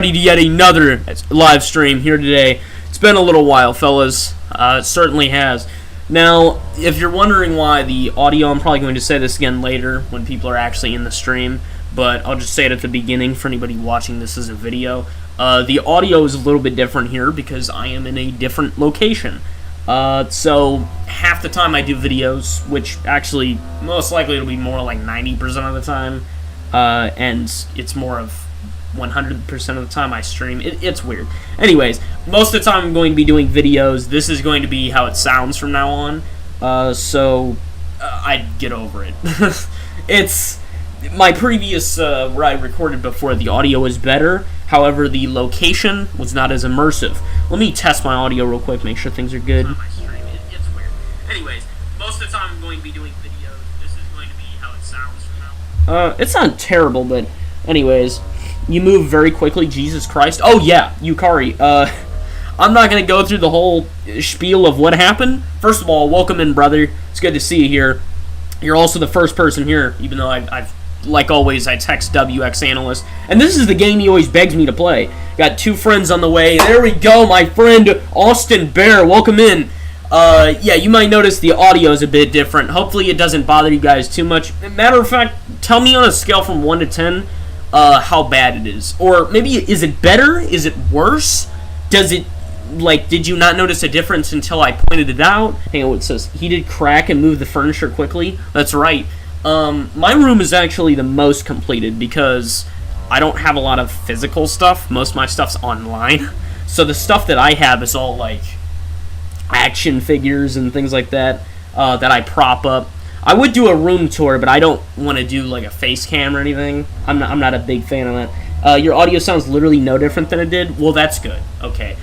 To yet another live stream here today. It's been a little while, fellas. It certainly has. Now, if you're wondering why the audio, I'm probably going to say this again later when people are actually in the stream, but I'll just say it at the beginning for anybody watching this as a video. The audio is a little bit different here because I am in a different location. So half the time I do videos, which actually most likely it'll be more like 90% of the time, and it's more of 100% of the time I stream. It's weird. Anyways, most of the time I'm going to be doing videos. This is going to be how it sounds from now on. So I'd get over it. It's my previous where I recorded before, the audio was better. However, the location was not as immersive. Let me test my audio real quick, make sure things are good. It's weird. Anyways, most of the time I'm going to be doing videos. This is going to be how it sounds from now on. It's not terrible, but anyways. You move very quickly, Jesus Christ. Oh yeah, Yukari. I'm not going to go through the whole spiel of what happened. First of all, welcome in, brother. It's good to see you here. You're also the first person here, even though I've like always, I text WX Analyst. And this is the game he always begs me to play. Got two friends on the way. There we go, my friend Austin Bear. Welcome in. Yeah, you might notice the audio is a bit different. Hopefully it doesn't bother you guys too much. Matter of fact, tell me on a scale from 1 to 10, how bad it is. Or maybe, is it better? Is it worse? Does it, like, did you not notice a difference until I pointed it out? Hang on, it says, he did crack and move the furniture quickly. That's right. My room is actually the most completed because I don't have a lot of physical stuff. Most of my stuff's online. So the stuff that I have is all, like, action figures and things like that, that I prop up. I would do a room tour, but I don't want to do like a face cam or anything. I'm not a big fan of that. Your audio sounds literally no different than it did. Well, that's good. Okay.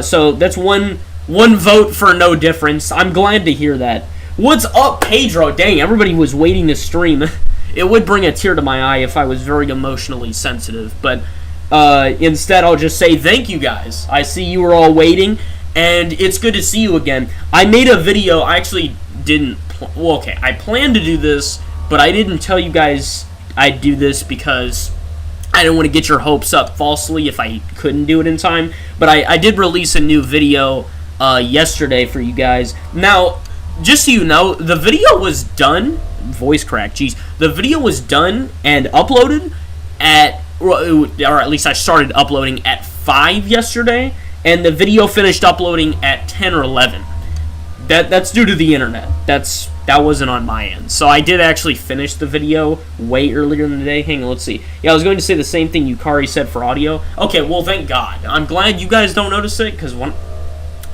So that's one vote for no difference. I'm glad to hear that. What's up, Pedro? Dang, everybody was waiting to stream. It would bring a tear to my eye if I was very emotionally sensitive, but instead I'll just say thank you guys. I see you were all waiting, and it's good to see you again. I made a video. I actually didn't. Well, okay, I planned to do this, but I didn't tell you guys I'd do this because I didn't want to get your hopes up falsely if I couldn't do it in time. But I did release a new video yesterday for you guys. Now, just so you know, the video was done. Voice crack, jeez. The video was done and uploaded at, or at least I started uploading at 5 yesterday, and the video finished uploading at 10 or 11. That's due to the internet. That wasn't on my end. So I did actually finish the video way earlier in the day. Hang on, let's see. Yeah, I was going to say the same thing Yukari said for audio. Okay, well, thank God. I'm glad you guys don't notice it, because I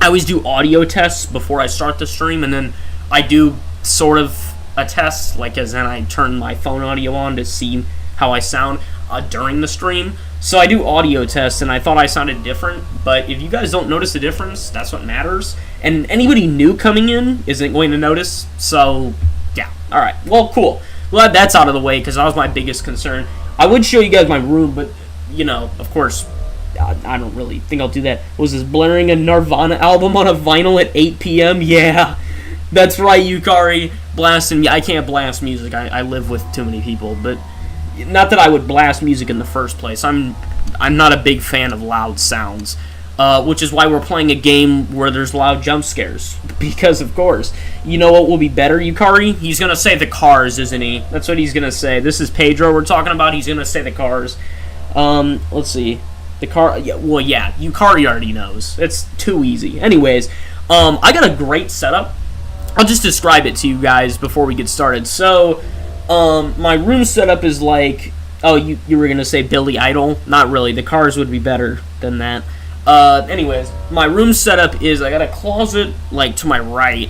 always do audio tests before I start the stream, and then I do sort of a test, like as in I turn my phone audio on to see how I sound during the stream. So I do audio tests, and I thought I sounded different, but if you guys don't notice the difference, that's what matters. And anybody new coming in isn't going to notice, so yeah. Alright, well, cool. Glad that's out of the way, because that was my biggest concern. I would show you guys my room, but, you know, of course, I don't really think I'll do that. Was this blaring a Nirvana album on a vinyl at 8 p.m.? Yeah, that's right, Yukari. Blasting, I can't blast music. I live with too many people, but not that I would blast music in the first place. I'm not a big fan of loud sounds, which is why we're playing a game where there's loud jump scares. Because, of course, you know what will be better, Yukari? He's going to say the cars, isn't he? That's what he's going to say. This is Pedro we're talking about. He's going to say the cars. Let's see. The car, yeah, well, yeah, Yukari already knows. It's too easy. Anyways, I got a great setup. I'll just describe it to you guys before we get started. So, my room setup is like, oh, you were going to say Billy Idol? Not really. The cars would be better than that. Anyways, my room setup is, I got a closet, like, to my right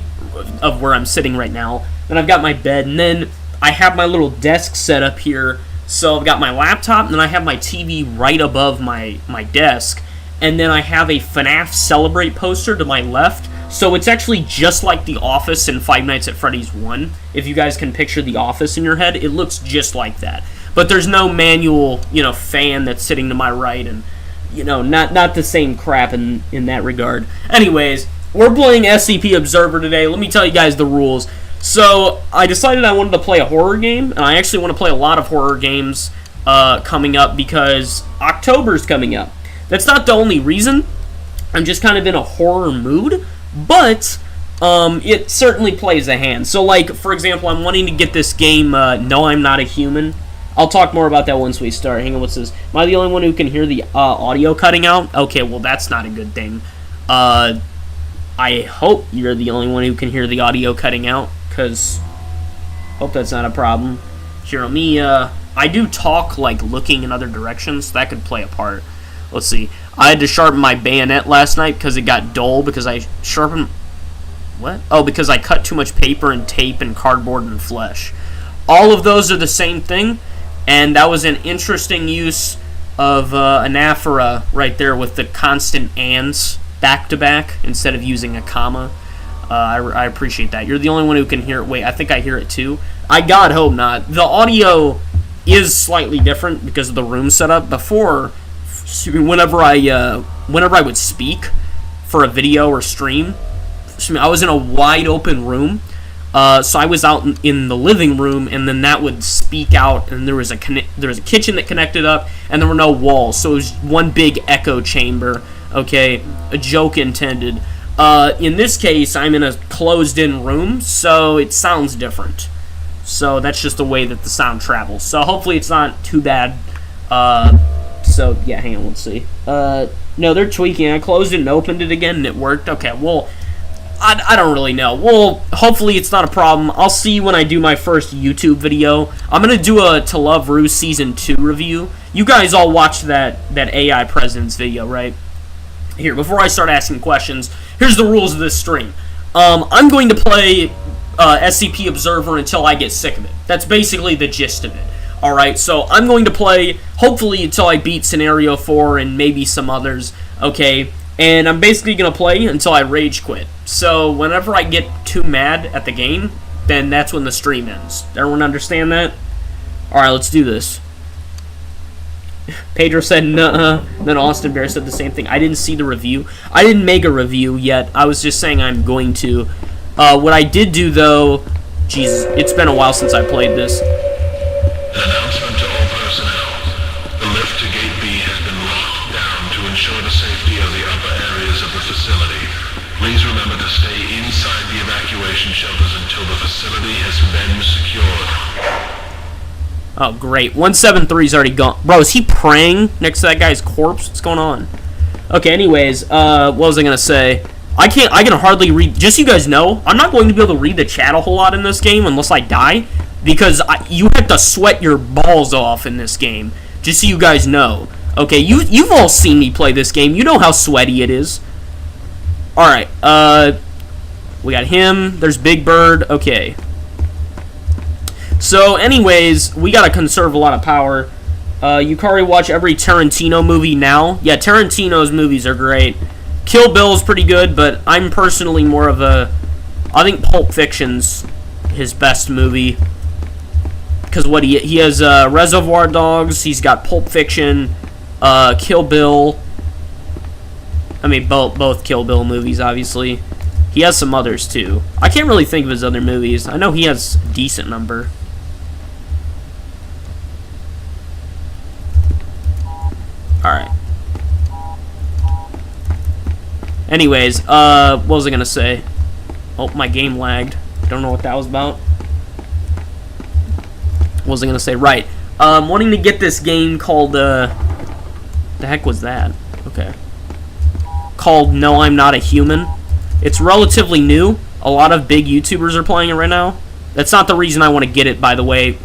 of where I'm sitting right now. Then I've got my bed, and then I have my little desk set up here. So I've got my laptop, and then I have my TV right above my desk. And then I have a FNAF Celebrate poster to my left. So it's actually just like The Office in Five Nights at Freddy's 1. If you guys can picture The Office in your head, it looks just like that. But there's no manual, fan that's sitting to my right, and, not the same crap in that regard. Anyways, we're playing SCP Observer today. Let me tell you guys the rules. So, I decided I wanted to play a horror game, and I actually want to play a lot of horror games. coming up because October's coming up. That's not the only reason. I'm just kind of in a horror mood, but it certainly plays a hand. So, like, for example, I'm wanting to get this game, No, I'm Not a Human. I'll talk more about that once we start. Hang on, what's this? Am I the only one who can hear the audio cutting out? Okay, well, that's not a good thing. I hope you're the only one who can hear the audio cutting out, because hope that's not a problem. Here, let me, I do talk, like, looking in other directions, so that could play a part. Let's see. I had to sharpen my bayonet last night because it got dull because I sharpened... What? Oh, because I cut too much paper and tape and cardboard and flesh. All of those are the same thing, and that was an interesting use of anaphora right there with the constant ands back-to-back instead of using a comma. I appreciate that. You're the only one who can hear it. Wait, I think I hear it too. I God hope not. The audio is slightly different because of the room setup. Before, whenever I would speak for a video or stream, I was in a wide open room. So I was out in the living room, and then that would speak out, and there was a kitchen that connected up, and there were no walls, so it was one big echo chamber. Okay, a joke intended. In this case, I'm in a closed-in room, so it sounds different. So that's just the way that the sound travels. So hopefully it's not too bad. So yeah, hang on, let's see. No, they're tweaking. I closed it and opened it again, and it worked. Okay, well, I don't really know. Well, hopefully it's not a problem. I'll see you when I do my first YouTube video. I'm going to do a To Love Rue Season 2 review. You guys all watched that AI Presidents video, right? Here, before I start asking questions, here's the rules of this stream. I'm going to play SCP Observer until I get sick of it. That's basically the gist of it. Alright, so I'm going to play, hopefully, until I beat Scenario 4 and maybe some others, okay? And I'm basically going to play until I rage quit. So, whenever I get too mad at the game, then that's when the stream ends. Everyone understand that? Alright, let's do this. Pedro said, nuh-uh. Then Austin Bear said the same thing. I didn't see the review. I didn't make a review yet. I was just saying I'm going to. What I did do, though... Jesus, it's been a while since I played this. Announcement to all personnel. The lift to Gate B has been locked down to ensure the safety of the upper areas of the facility. Please remember to stay inside the evacuation shelters until the facility has been secured. Oh, great. 173's already gone. Bro, is he praying next to that guy's corpse? What's going on? Okay, anyways, what was I going to say? I can hardly read. Just so you guys know, I'm not going to be able to read the chat a whole lot in this game unless I die. Because you have to sweat your balls off in this game. Just so you guys know. Okay, you've all seen me play this game. You know how sweaty it is. Alright, we got him. There's Big Bird. Okay. So, anyways, we gotta conserve a lot of power. You can already watch every Tarantino movie now. Yeah, Tarantino's movies are great. Kill Bill's pretty good, but I'm personally more of a... I think Pulp Fiction's his best movie. Because what he has Reservoir Dogs, he's got Pulp Fiction, Kill Bill. I mean, both Kill Bill movies, obviously. He has some others, too. I can't really think of his other movies. I know he has a decent number. Alright. Anyways, what was I gonna say? Oh, my game lagged. Don't know what that was about. What was I gonna say? Right. Wanting to get this game called, the heck was that? Okay. Called No, I'm Not a Human. It's relatively new. A lot of big YouTubers are playing it right now. That's not the reason I want to get it, by the way.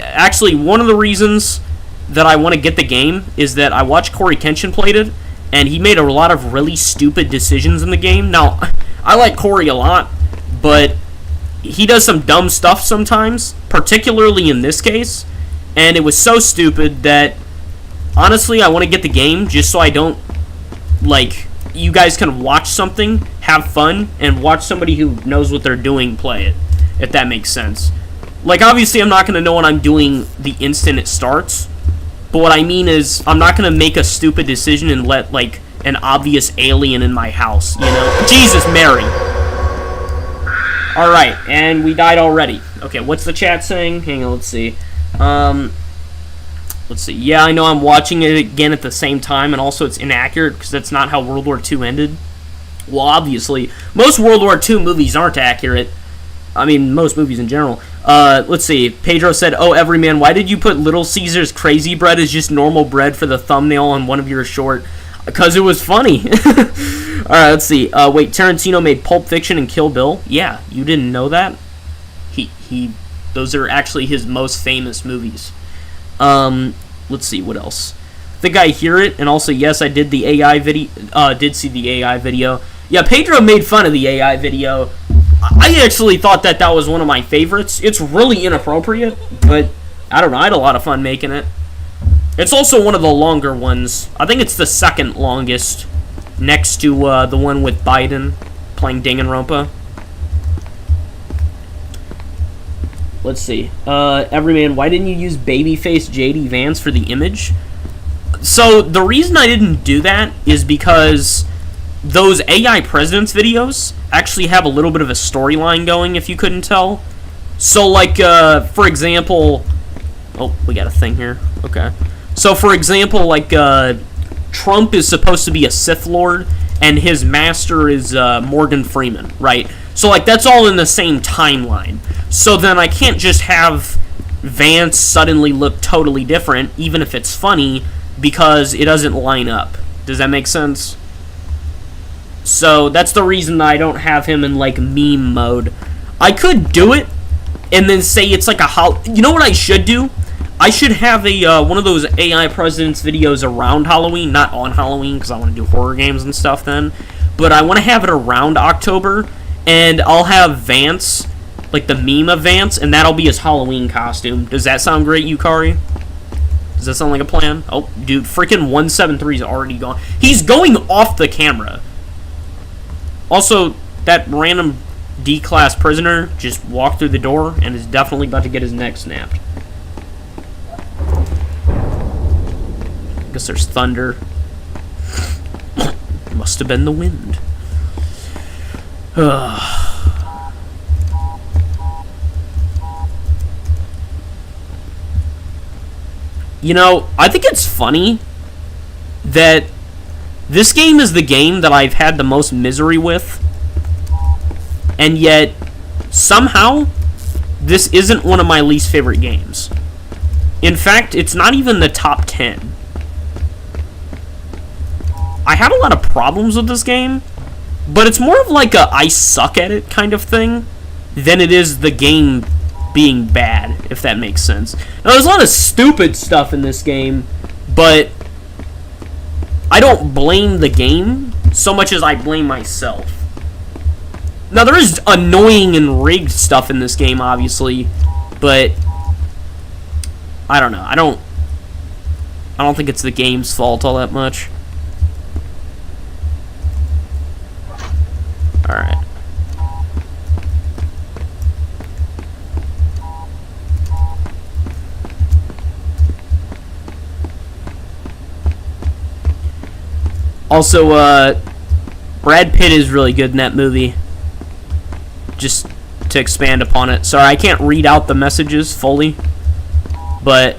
Actually, one of the reasons that I want to get the game is that I watched Corey Kenshin played it, and he made a lot of really stupid decisions in the game. Now, I like Corey a lot, but he does some dumb stuff sometimes, particularly in this case, and it was so stupid that, honestly, I want to get the game just so I don't, like, you guys can watch something, have fun, and watch somebody who knows what they're doing play it, if that makes sense. Like, obviously, I'm not going to know what I'm doing the instant it starts, but what I mean is, I'm not going to make a stupid decision and let, like, an obvious alien in my house, you know? Jesus, Mary! Alright, and we died already. Okay, what's the chat saying? Hang on, let's see. Let's see. Yeah, I know I'm watching it again at the same time, and also it's inaccurate because that's not how World War II ended. Well, obviously, most World War II movies aren't accurate. I mean, most movies in general. Let's see. Pedro said, "Oh, Everyman, why did you put Little Caesar's Crazy Bread as just normal bread for the thumbnail on one of your short?" Because it was funny. Alright, let's see. Wait, Tarantino made Pulp Fiction and Kill Bill? Yeah, you didn't know that? Those are actually his most famous movies. Let's see, what else? I think I hear it, and also, yes, I did the AI video, did see the AI video. Yeah, Pedro made fun of the AI video. I actually thought that was one of my favorites. It's really inappropriate, but I don't know, I had a lot of fun making it. It's also one of the longer ones. I think it's the second longest, next to the one with Biden playing Danganronpa. Let's see. Everyman, why didn't you use babyface JD Vance for the image? So, the reason I didn't do that is because those AI Presidents videos actually have a little bit of a storyline going, if you couldn't tell. So, like, for example... Oh, we got a thing here. Okay. So, for example, like, Trump is supposed to be a Sith Lord, and his master is Morgan Freeman, right? So, like, that's all in the same timeline. So then I can't just have Vance suddenly look totally different, even if it's funny, because it doesn't line up. Does that make sense? So that's the reason that I don't have him in, like, meme mode. I could do it, and then say it's like a... You know what I should do? I should have a one of those AI Presidents videos around Halloween, not on Halloween, because I want to do horror games and stuff then. But I want to have it around October, and I'll have Vance, like the meme of Vance, and that'll be his Halloween costume. Does that sound great, Yukari? Does that sound like a plan? Oh, dude, freaking 173 is already gone. He's going off the camera. Also, that random D-class prisoner just walked through the door and is definitely about to get his neck snapped. Guess there's thunder. Must have been the wind. You know, I think it's funny that this game is the game that I've had the most misery with, and yet somehow this isn't one of my least favorite games. In fact, it's not even the top 10. I had a lot of problems with this game, but it's more of like a I suck at it kind of thing than it is the game being bad, if that makes sense. Now, there's a lot of stupid stuff in this game, but I don't blame the game so much as I blame myself. Now, there is annoying and rigged stuff in this game, obviously, but I don't know. I don't think it's the game's fault all that much. Alright. Also, Brad Pitt is really good in that movie. Just to expand upon it. Sorry, I can't read out the messages fully, but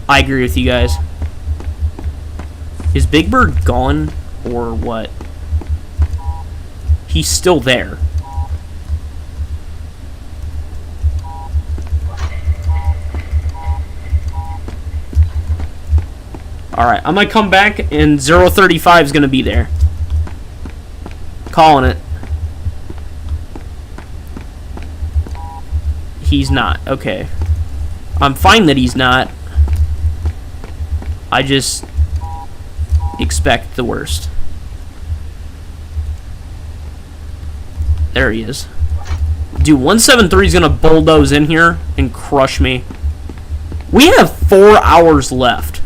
I agree with you guys. Is Big Bird gone, or what? He's still there. Alright, I'm gonna come back, and 035 is gonna be there. Calling it. He's not. Okay. I'm fine that he's not. I just expect the worst. There he is. Dude, 173 is gonna bulldoze in here and crush me. We have 4 hours left.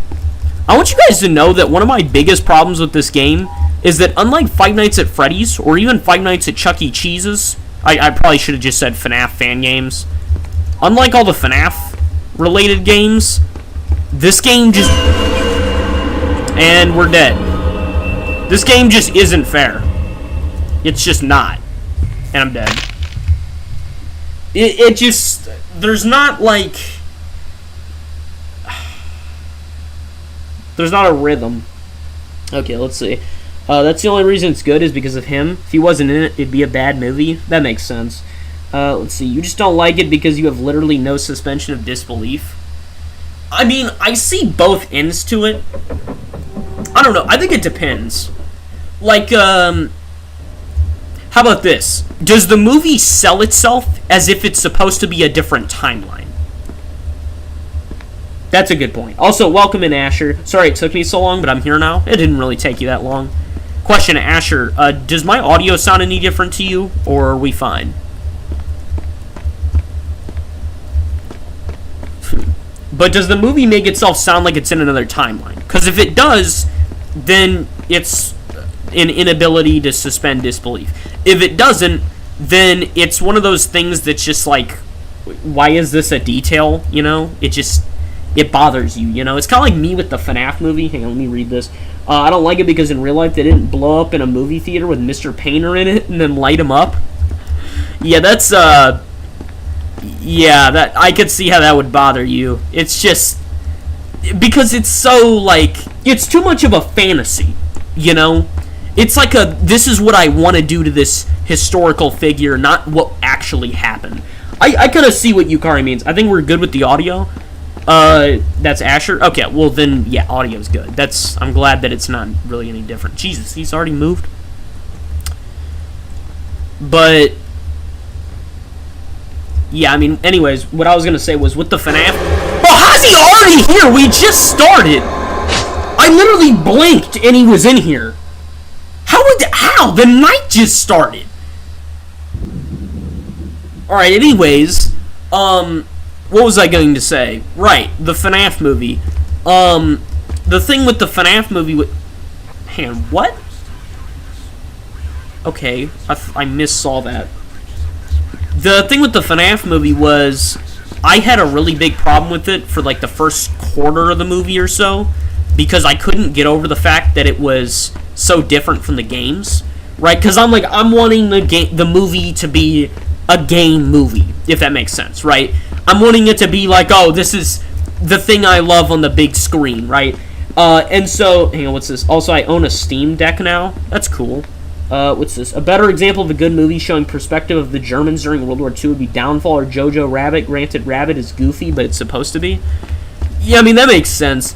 I want you guys to know that one of my biggest problems with this game is that unlike Five Nights at Freddy's, or even Five Nights at Chuck E. Cheese's, I probably should have just said FNAF fan games. Unlike all the FNAF related games, this game just... And we're dead. This game just isn't fair. It's just not. And I'm dead. It just... There's not, like... There's not a rhythm. Okay, let's see. That's the only reason it's good is because of him. If he wasn't in it, it'd be a bad movie. That makes sense. Let's see. You just don't like it because you have literally no suspension of disbelief. I mean, I see both ends to it. I don't know. I think it depends. Like, how about this? Does the movie sell itself as if it's supposed to be a different timeline? That's a good point. Also, welcome in, Asher. Sorry it took me so long, but I'm here now. It didn't really take you that long. Question, Asher. Does my audio sound any different to you, or are we fine? But does the movie make itself sound like it's in another timeline? Because if it does, then it's an inability to suspend disbelief. If it doesn't, then it's one of those things that's just like, why is this a detail, you know? It bothers you, you know? It's kind of like me with the FNAF movie. Hang on, let me read this. I don't like it because in real life they didn't blow up in a movie theater with Mr. Painter in it and then light him up. Yeah, that's, yeah, that I could see how that would bother you. It's just because it's so, like, it's too much of a fantasy, you know? It's like this is what I want to do to this historical figure, not what actually happened. I kind of see what Yukari means. I think we're good with the audio. That's Asher. Okay, well then, yeah, audio's good. I'm glad that it's not really any different. Jesus, he's already moved. But yeah, I mean, anyways, what I was gonna say was with the FNAF. Oh, how's he already here? We just started. I literally blinked and he was in here. How? The night just started. Alright, anyways, what was I going to say? Right, the FNAF movie. The thing with the FNAF movie hang on, what? Okay, I missaw that. The thing with the FNAF movie was I had a really big problem with it for like the first quarter of the movie or so because I couldn't get over the fact that it was so different from the games, right? Because I'm wanting the movie to be a game movie, if that makes sense, right? I'm wanting it to be like, oh, this is the thing I love on the big screen, right? And so, hang on, what's this? Also, I own a Steam Deck now. That's cool. What's this? A better example of a good movie showing perspective of the Germans during World War II would be Downfall or Jojo Rabbit. Granted, Rabbit is goofy, but it's supposed to be. Yeah, I mean, that makes sense.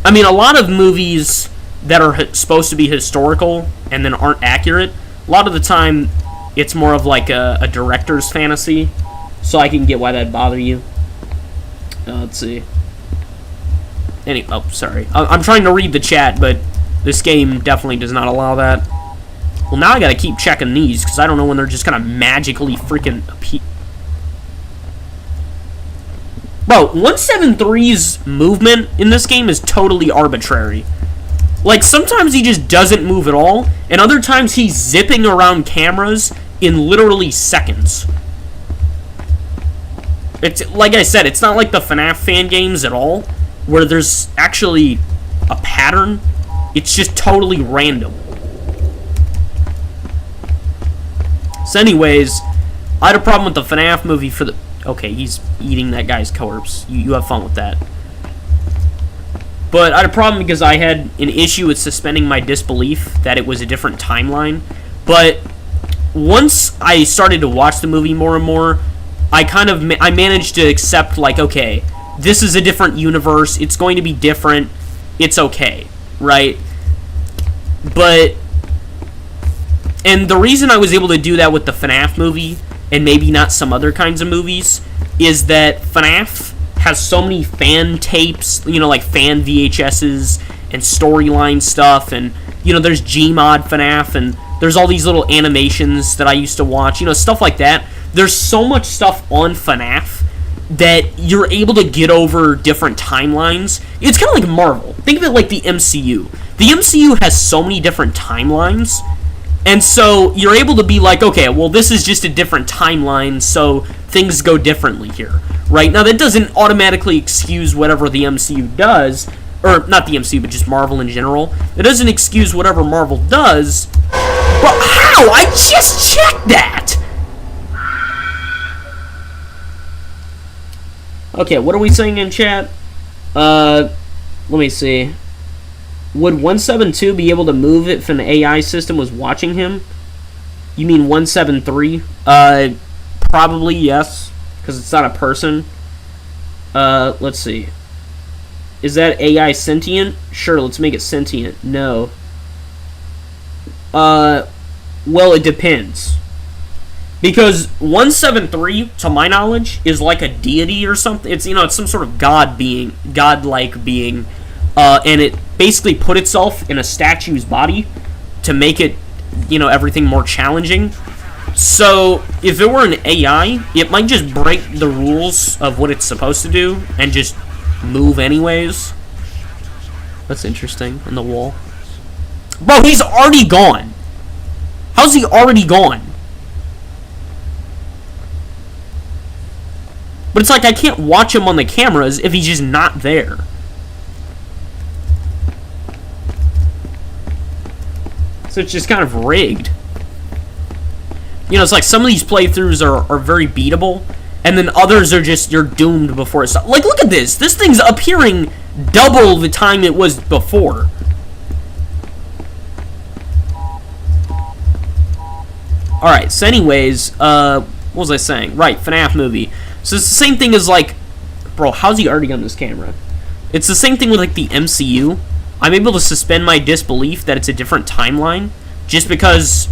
I mean, a lot of movies that are supposed to be historical and then aren't accurate, a lot of the time, it's more of like a director's fantasy. So I can get why that'd bother you. Let's see. Oh, sorry. I'm trying to read the chat, but this game definitely does not allow that. Well, now I gotta keep checking these, because I don't know when they're just gonna magically freaking appear. Bro, 173's movement in this game is totally arbitrary. Like, sometimes he just doesn't move at all, and other times he's zipping around cameras in literally seconds. It's, like I said, it's not like the FNAF fan games at all, where there's actually a pattern. It's just totally random. So anyways, I had a problem with the FNAF movie for the... Okay, he's eating that guy's corpse. You have fun with that. But I had a problem because I had an issue with suspending my disbelief that it was a different timeline. But once I started to watch the movie more and more, I managed to accept, like, okay, this is a different universe. It's going to be different. It's okay, right? But, and the reason I was able to do that with the FNAF movie, and maybe not some other kinds of movies, is that FNAF has so many fan tapes, you know, like fan VHSs and storyline stuff, and, you know, there's Gmod FNAF, and there's all these little animations that I used to watch, you know, stuff like that. There's so much stuff on FNAF that you're able to get over different timelines. It's kind of like Marvel. Think of it like the MCU. The MCU has so many different timelines, and so you're able to be like, okay, well, this is just a different timeline, so things go differently here, right? Now, that doesn't automatically excuse whatever the MCU does, or not the MCU, but just Marvel in general. It doesn't excuse whatever Marvel does, but how? I just checked that! Okay, what are we saying in chat? Let me see. Would 172 be able to move if an AI system was watching him? You mean 173? Probably yes, because it's not a person. Let's see. Is that AI sentient? Sure, let's make it sentient. No. Well, it depends. Because 173, to my knowledge, is like a deity or something. It's, it's some sort of godlike being, and it basically put itself in a statue's body to make it, everything more challenging. So, if it were an AI, it might just break the rules of what it's supposed to do and just move anyways. That's interesting, on the wall. Bro, he's already gone. How's he already gone? But it's like I can't watch him on the cameras if he's just not there. So it's just kind of rigged. It's like some of these playthroughs are very beatable, and then others are just, you're doomed before it's... Like, look at this! This thing's appearing double the time it was before. Alright, so anyways, what was I saying? Right, FNAF movie. So it's the same thing as, like... Bro, how's he already on this camera? It's the same thing with, like, the MCU. I'm able to suspend my disbelief that it's a different timeline, just because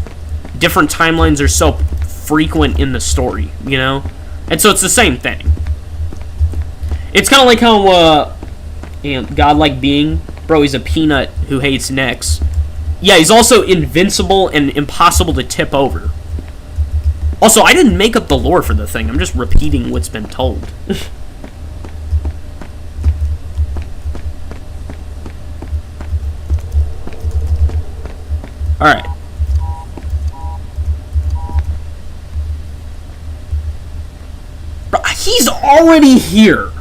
different timelines are so frequent in the story, And so it's the same thing. It's kind of like how, godlike being, bro, he's a peanut who hates necks. Yeah, he's also invincible and impossible to tip over. Also, I didn't make up the lore for the thing. I'm just repeating what's been told. Alright. He's already here.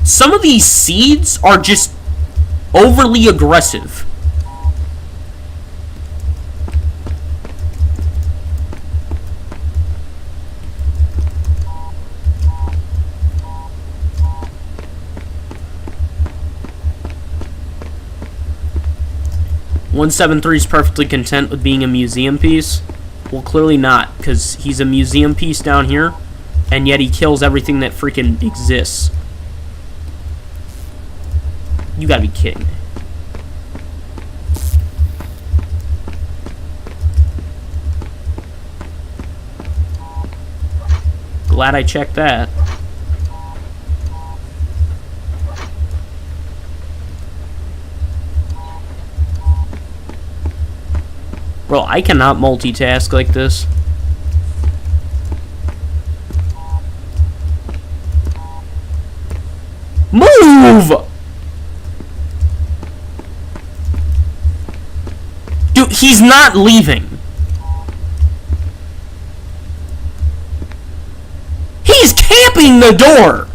Some of these seeds are just overly aggressive. .173 is perfectly content with being a museum piece. Well, clearly not, because he's a museum piece down here, and yet he kills everything that freaking exists. You gotta be kidding me. Glad I checked that. Bro, I cannot multitask like this. Move! Dude, he's not leaving. He's camping the door!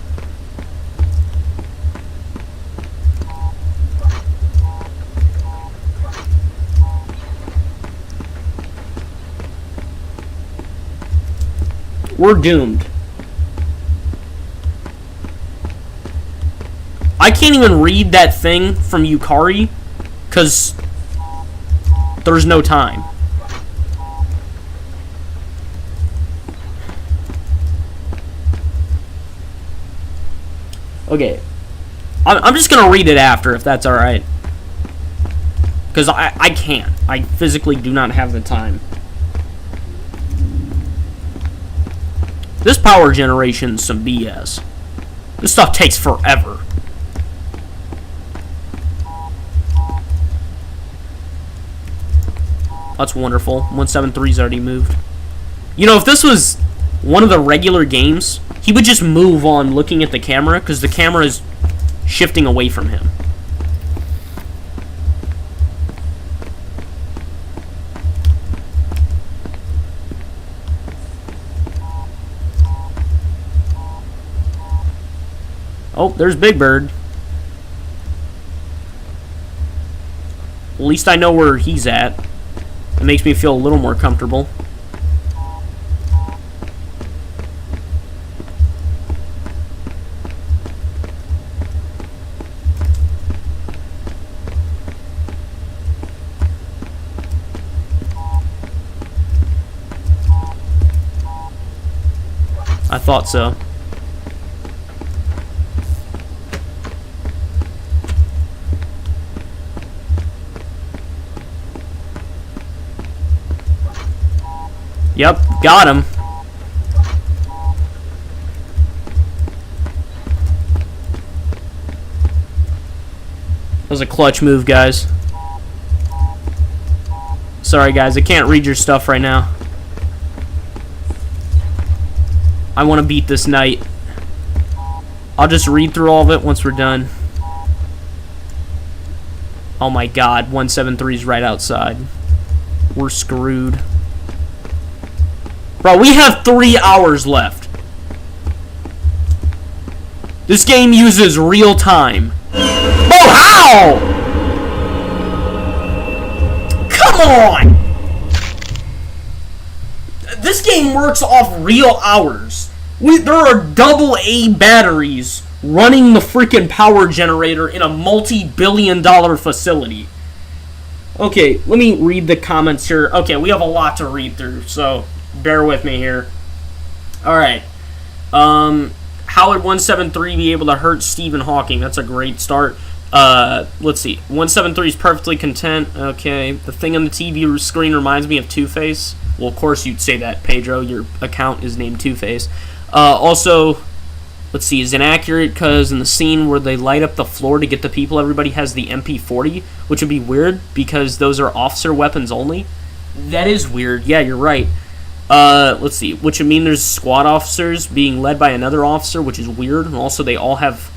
We're doomed. I can't even read that thing from Yukari, because there's no time. Okay. I'm just going to read it after, if that's alright. Because I can't. I physically do not have the time. This power generation's some BS. This stuff takes forever. That's wonderful. 173's already moved. If this was one of the regular games, he would just move on looking at the camera, because the camera is shifting away from him. Oh, there's Big Bird. At least I know where he's at. It makes me feel a little more comfortable. I thought so. Yep, got him. That was a clutch move, guys. Sorry, guys, I can't read your stuff right now. I want to beat this night. I'll just read through all of it once we're done. Oh my god, 173 is right outside. We're screwed. Bro, we have 3 hours left. This game uses real time. Oh, how? Come on! This game works off real hours. There are AA batteries running the freaking power generator in a multi-billion-dollar facility. Okay, let me read the comments here. Okay, we have a lot to read through, so bear with me here. Alright. How would 173 be able to hurt Stephen Hawking? That's a great start. Let's see. 173 is perfectly content. Okay. The thing on the TV screen reminds me of Two-Face. Well, of course you'd say that, Pedro. Your account is named Two-Face. Also, let's see, is inaccurate because in the scene where they light up the floor to get the people, everybody has the MP40, which would be weird because those are officer weapons only. That is weird. Yeah, you're right. Let's see, which would mean there's squad officers being led by another officer, which is weird. And also, they all have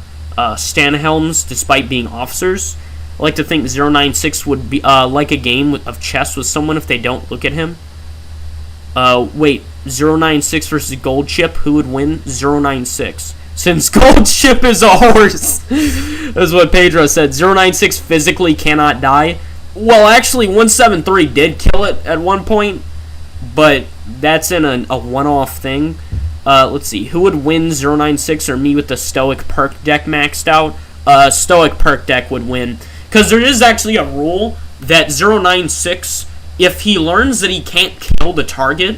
Stanhelms despite being officers. I like to think 096 would be like a game of chess with someone if they don't look at him. Wait, 096 versus Gold Chip, who would win? 096. Since Gold Chip is a horse. That's what Pedro said. 096 physically cannot die. Well, actually, 173 did kill it at one point, but that's in a one-off thing. Let's see. Who would win, 096 or me with the Stoic perk deck maxed out? Stoic perk deck would win. Because there is actually a rule that 096, if he learns that he can't kill the target,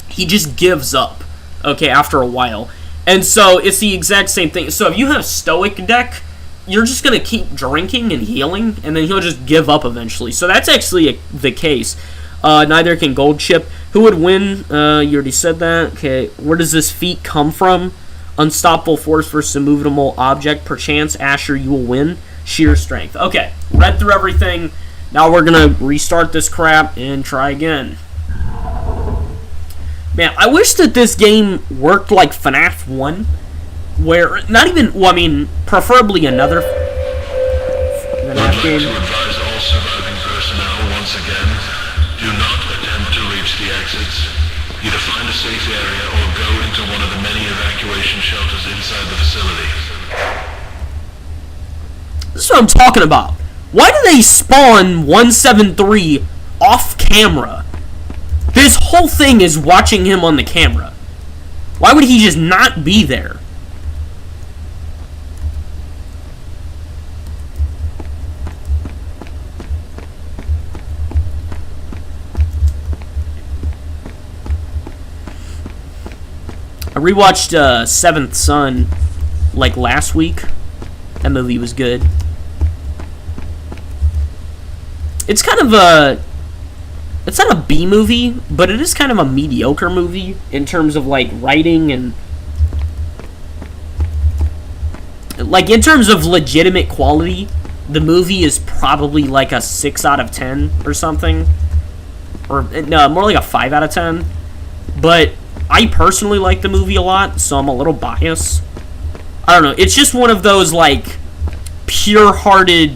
he just gives up, okay, after a while. And so it's the exact same thing. So if you have Stoic deck, you're just going to keep drinking and healing, and then he'll just give up eventually. So that's actually the case. Neither can Gold Chip. Who would win? You already said that. Okay, where does this feat come from? Unstoppable force versus immovable object. Perchance, Asher, you will win. Sheer strength. Okay, read through everything. Now we're going to restart this crap and try again. Man, I wish that this game worked like FNAF 1. Where, not even, well, I mean, preferably another FNAF game. To advise all surviving personnel once again, do not attempt to reach the exits. Either find a safe area or go into one of the many evacuation shelters inside the facility. This is what I'm talking about. Why do they spawn 173 off camera? This whole thing is watching him on the camera. Why would he just not be there? I rewatched Seventh Son like last week. That movie was good. It's kind of a... It's not a B movie, but it is kind of a mediocre movie in terms of like writing and... Like in terms of legitimate quality, the movie is probably like a 6 out of 10 or something. Or no, more like a 5 out of 10. But I personally like the movie a lot, so I'm a little biased. I don't know, it's just one of those like pure-hearted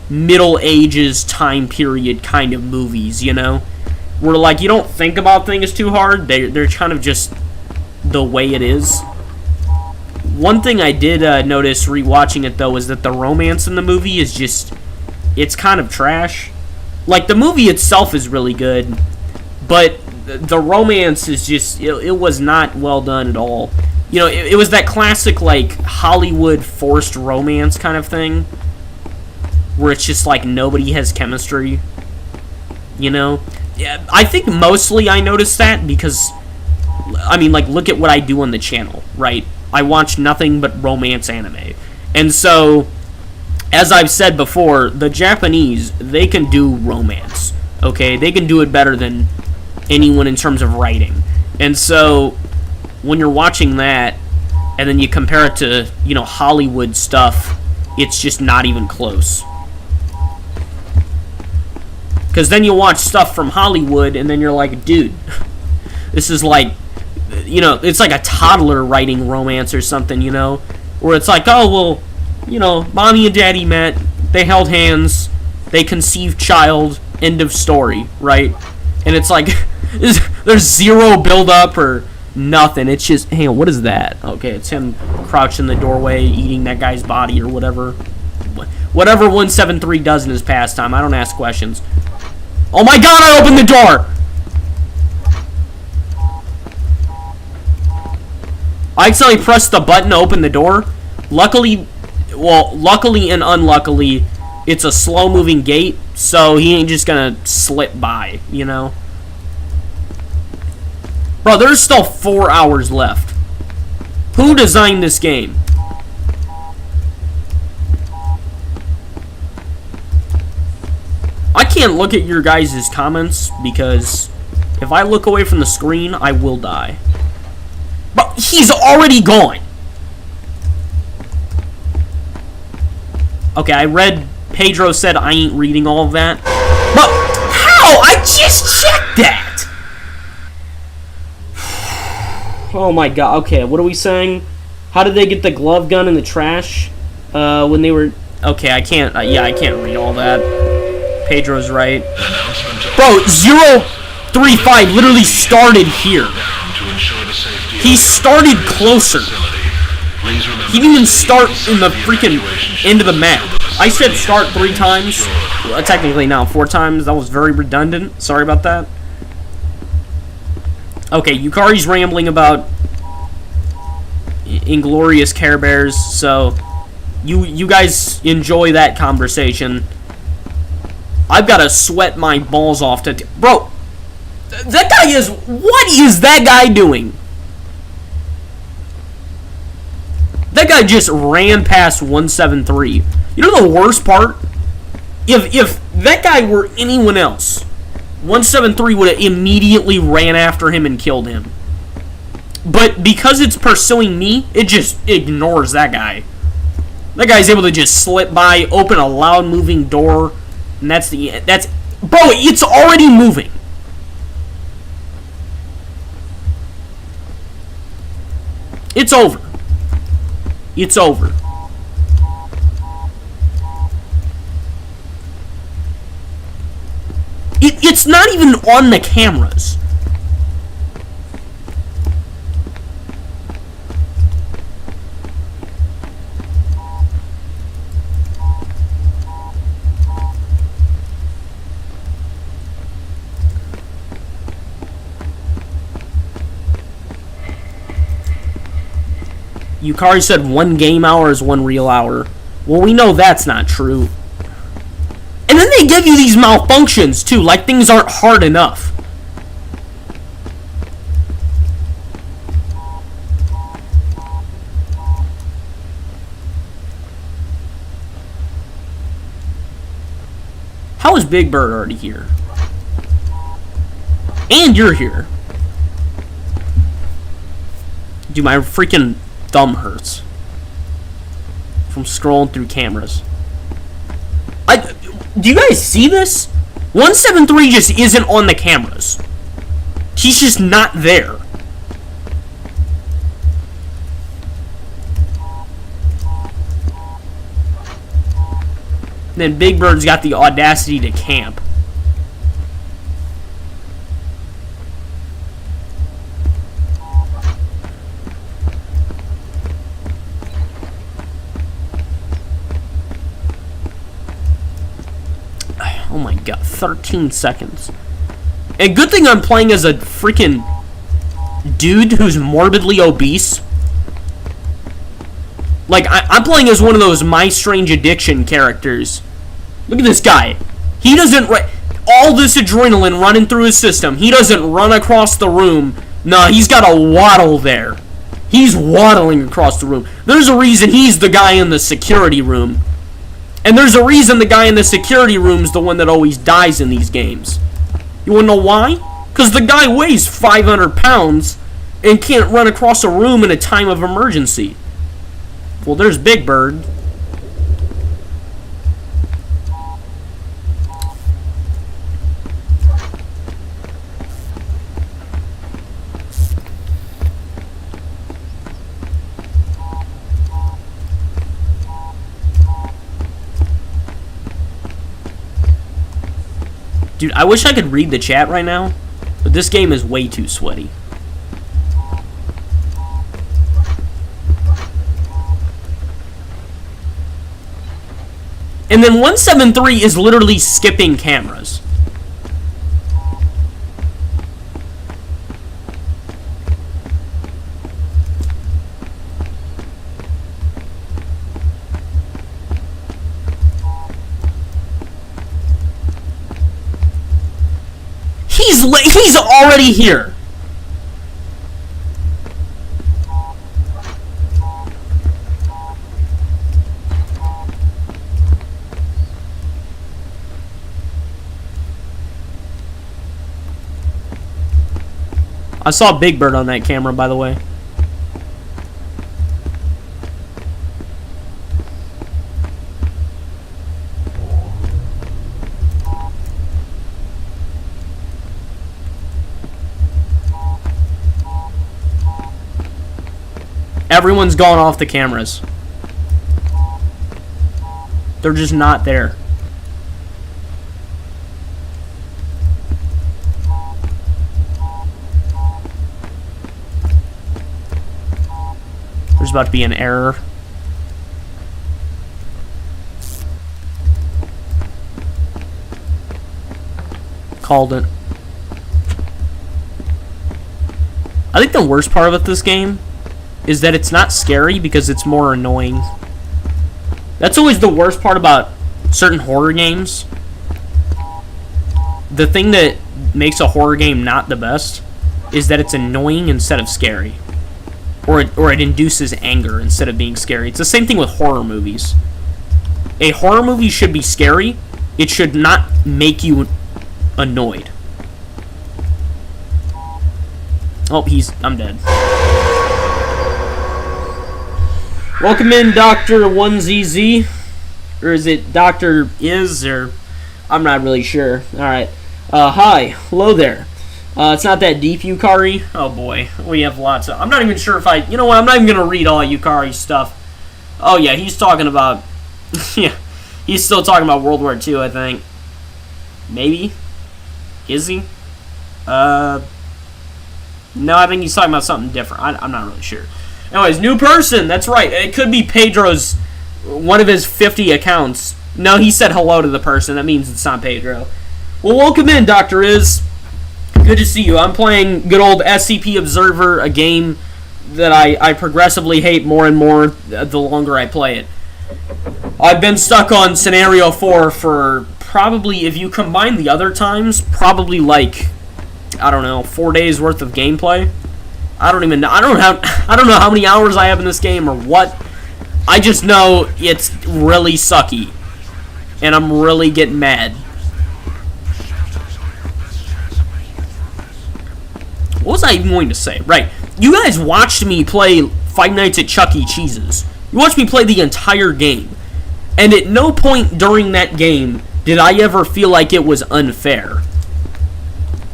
Middle Ages time period kind of movies, you know? Where like you don't think about things too hard, they're kind of just the way it is. One thing I did notice rewatching it though is that the romance in the movie is just, it's kind of trash. Like the movie itself is really good, but the romance is just, it was not well done at all. You know, it was that classic like Hollywood forced romance kind of thing, where it's just like nobody has chemistry, you know? Yeah, I think mostly I noticed that because I mean, like, look at what I do on the channel, right? I watch nothing but romance anime. And so, as I've said before, the Japanese, they can do romance, okay? They can do it better than anyone in terms of writing. And so, when you're watching that, and then you compare it to, you know, Hollywood stuff, it's just not even close. Because then you watch stuff from Hollywood, and then you're like, dude, this is like, you know, it's like a toddler writing romance or something, you know? Where it's like, oh, well, you know, mommy and daddy met, they held hands, they conceived child, end of story, right? And it's like, there's zero build-up or nothing. It's just, hang on, what is that? Okay, it's him crouched in the doorway, eating that guy's body or whatever. Whatever 173 does in his pastime, I don't ask questions. Oh my god, I opened the door! I accidentally pressed the button to open the door. Luckily and unluckily, it's a slow-moving gate, so he ain't just gonna slip by, you know? Bro, there's still 4 hours left. Who designed this game? I can't look at your guys' comments because if I look away from the screen, I will die. But he's already gone. Okay, I read Pedro said I ain't reading all of that. But how? I just checked that. Oh my god. Okay, what are we saying? How did they get the glove gun in the trash? When they were... Okay, I can't... yeah, I can't read all that. Pedro's right. Bro, 035 literally started here. He started closer. He didn't even start in the freaking end of the map. I said start 3 times. Well, technically now 4 times. That was very redundant. Sorry about that. Okay, Yukari's rambling about Inglorious Care Bears, so you guys enjoy that conversation. I've got to sweat my balls off to... Bro, that guy is... What is that guy doing? That guy just ran past 173. You know the worst part? If that guy were anyone else, 173 would have immediately ran after him and killed him. But because it's pursuing me, it just ignores that guy. That guy's able to just slip by, open a loud moving door... And that's the... Bro, it's already moving. It's over. It's over. It's not even on the cameras. Yukari said 1 game hour is 1 real hour. Well, we know that's not true. And then they give you these malfunctions, too, like things aren't hard enough. How is Big Bird already here? And you're here. Dude, my freaking... thumb hurts from scrolling through cameras. Do you guys see this? 173 just isn't on the cameras. He's just not there. Then Big Bird's got the audacity to camp. Oh my god, 13 seconds. And good thing I'm playing as a freaking dude who's morbidly obese. Like, I'm playing as one of those My Strange Addiction characters. Look at this guy. He doesn't... all this adrenaline running through his system. He doesn't run across the room No, he's got a waddle there. He's waddling across the room. There's a reason he's the guy in the security room. And there's a reason the guy in the security room is the one that always dies in these games. You wanna know why? Because the guy weighs 500 pounds and can't run across a room in a time of emergency. Well, there's Big Bird. Dude, I wish I could read the chat right now, but this game is way too sweaty. And then 173 is literally skipping cameras. He's already here. I saw Big Bird on that camera, by the way. Everyone's gone off the cameras. They're just not there. There's about to be an error. Called it. I think the worst part of this game is that it's not scary because it's more annoying. That's always the worst part about certain horror games. The thing that makes a horror game not the best is that it's annoying instead of scary. Or it induces anger instead of being scary. It's the same thing with horror movies. A horror movie should be scary. It should not make you annoyed. Oh, I'm dead. Welcome in, Dr. 1ZZ. Or is it Dr. Is? Or I'm not really sure. Alright. Hi. Hello there. It's not that deep, Yukari. Oh boy. We have lots of... I'm not even sure if I... You know what? I'm not even going to read all Yukari's stuff. Oh yeah, he's talking about... yeah. He's still talking about World War II, I think. Maybe? Is he? No, I think he's talking about something different. I'm not really sure. Anyways, new person. That's right. It could be Pedro's, one of his 50 accounts. No, he said hello to the person. That means it's not Pedro. Well, welcome in, Dr. Is. Good to see you. I'm playing good old SCP Observer, a game that I progressively hate more and more the longer I play it. I've been stuck on Scenario 4 for probably, if you combine the other times, probably like, I don't know, 4 days worth of gameplay. I don't even know. I don't know how many hours I have in this game or what. I just know it's really sucky, and I'm really getting mad. What was I even going to say? Right, you guys watched me play Five Nights at Chuck E. Cheese's. You watched me play the entire game, and at no point during that game did I ever feel like it was unfair.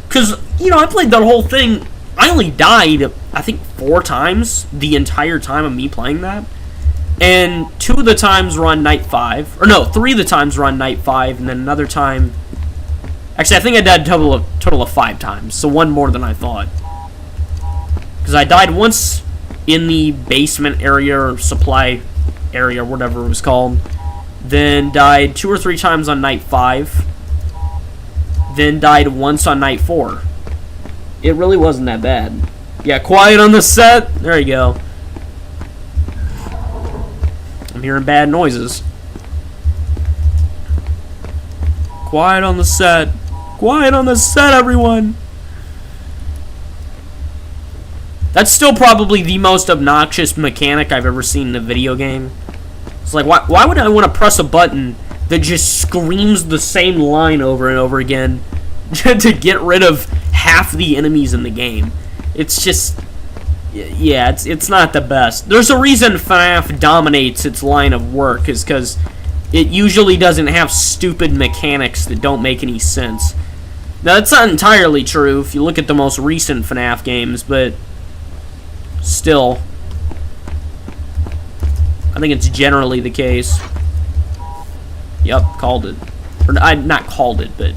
Because, you know, I played the whole thing. I only died, I think, 4 times the entire time of me playing that. And 2 of the times were on night 5. Or no, 3 of the times were on night 5, and then another time... Actually, I think I died a total of 5 times, so 1 more than I thought. Because I died once in the basement area, or supply area, whatever it was called. Then died 2 or 3 times on night 5. Then died once on night 4. It really wasn't that bad. Yeah, quiet on the set. There you go. I'm hearing bad noises. Quiet on the set. Quiet on the set, everyone. That's still probably the most obnoxious mechanic I've ever seen in a video game. It's like, why would I want to press a button that just screams the same line over and over again to get rid of half the enemies in the game? It's just, yeah, it's not the best. There's a reason FNAF dominates its line of work, is because it usually doesn't have stupid mechanics that don't make any sense. Now, that's not entirely true if you look at the most recent FNAF games, but still, I think it's generally the case. Yep, called it. Or, I not called it, but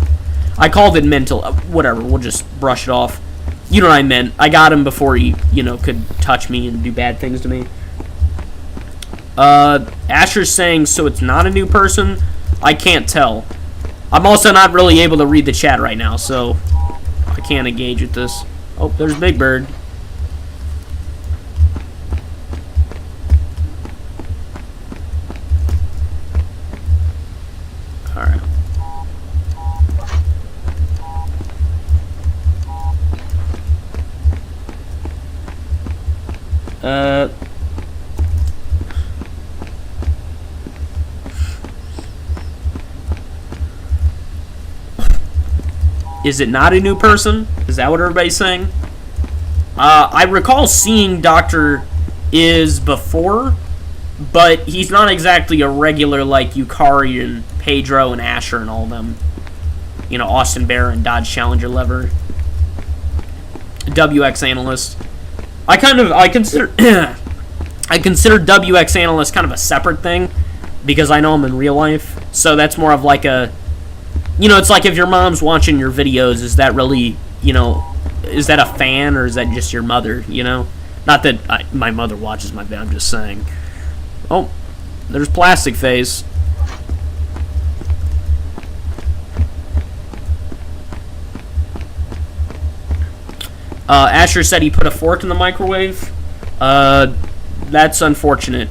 I called it mental. Whatever, we'll just brush it off. You know what I meant. I got him before he, could touch me and do bad things to me. Asher's saying, so it's not a new person? I can't tell. I'm also not really able to read the chat right now, so I can't engage with this. Oh, there's Big Bird. Alright. Is it not a new person? Is that what everybody's saying? I recall seeing Dr. Is before, but he's not exactly a regular like Yukari and Pedro and Asher and all of them. Austin Bear and Dodge Challenger Lever. WX Analyst. I consider I consider WX Analyst kind of a separate thing because I know him in real life. So that's more of like a, it's like if your mom's watching your videos, is that really, is that a fan or is that just your mother, Not that my mother watches my video, I'm just saying. Oh, there's Plastic Face. Asher said he put a fork in the microwave. That's unfortunate.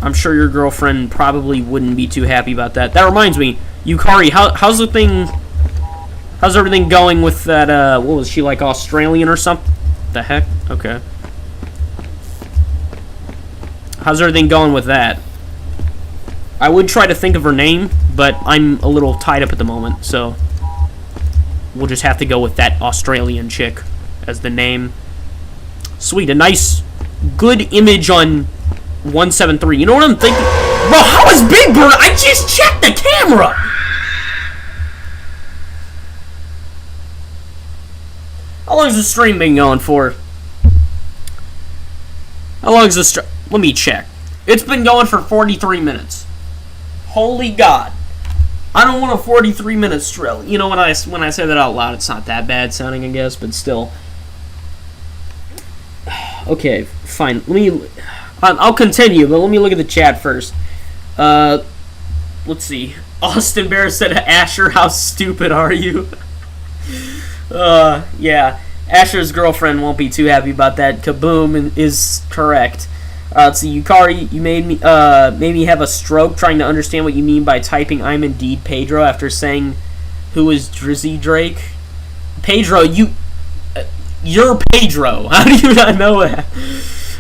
I'm sure your girlfriend probably wouldn't be too happy about that. That reminds me, Yukari, how's everything going with that, what was she, like Australian or something? The heck? Okay. How's everything going with that? I would try to think of her name, but I'm a little tied up at the moment, so we'll just have to go with that Australian chick as the name. Sweet, a nice, good image on 173. You know what I'm thinking? Bro, how is Big Bird? I just checked the camera! How long has the stream been going for? How long is the stream? Let me check. It's been going for 43 minutes. Holy God. I don't want a 43-minute stream. When I say that out loud, it's not that bad sounding, I guess, but still. Okay, fine. I'll continue, but let me look at the chat first. Let's see. Austin Bear said, Asher, how stupid are you? Yeah. Asher's girlfriend won't be too happy about that. Kaboom is correct. Let's see, Yukari, you made me have a stroke trying to understand what you mean by typing I'm indeed Pedro after saying who is Drizzy Drake. Pedro, you're Pedro. How do you not know that?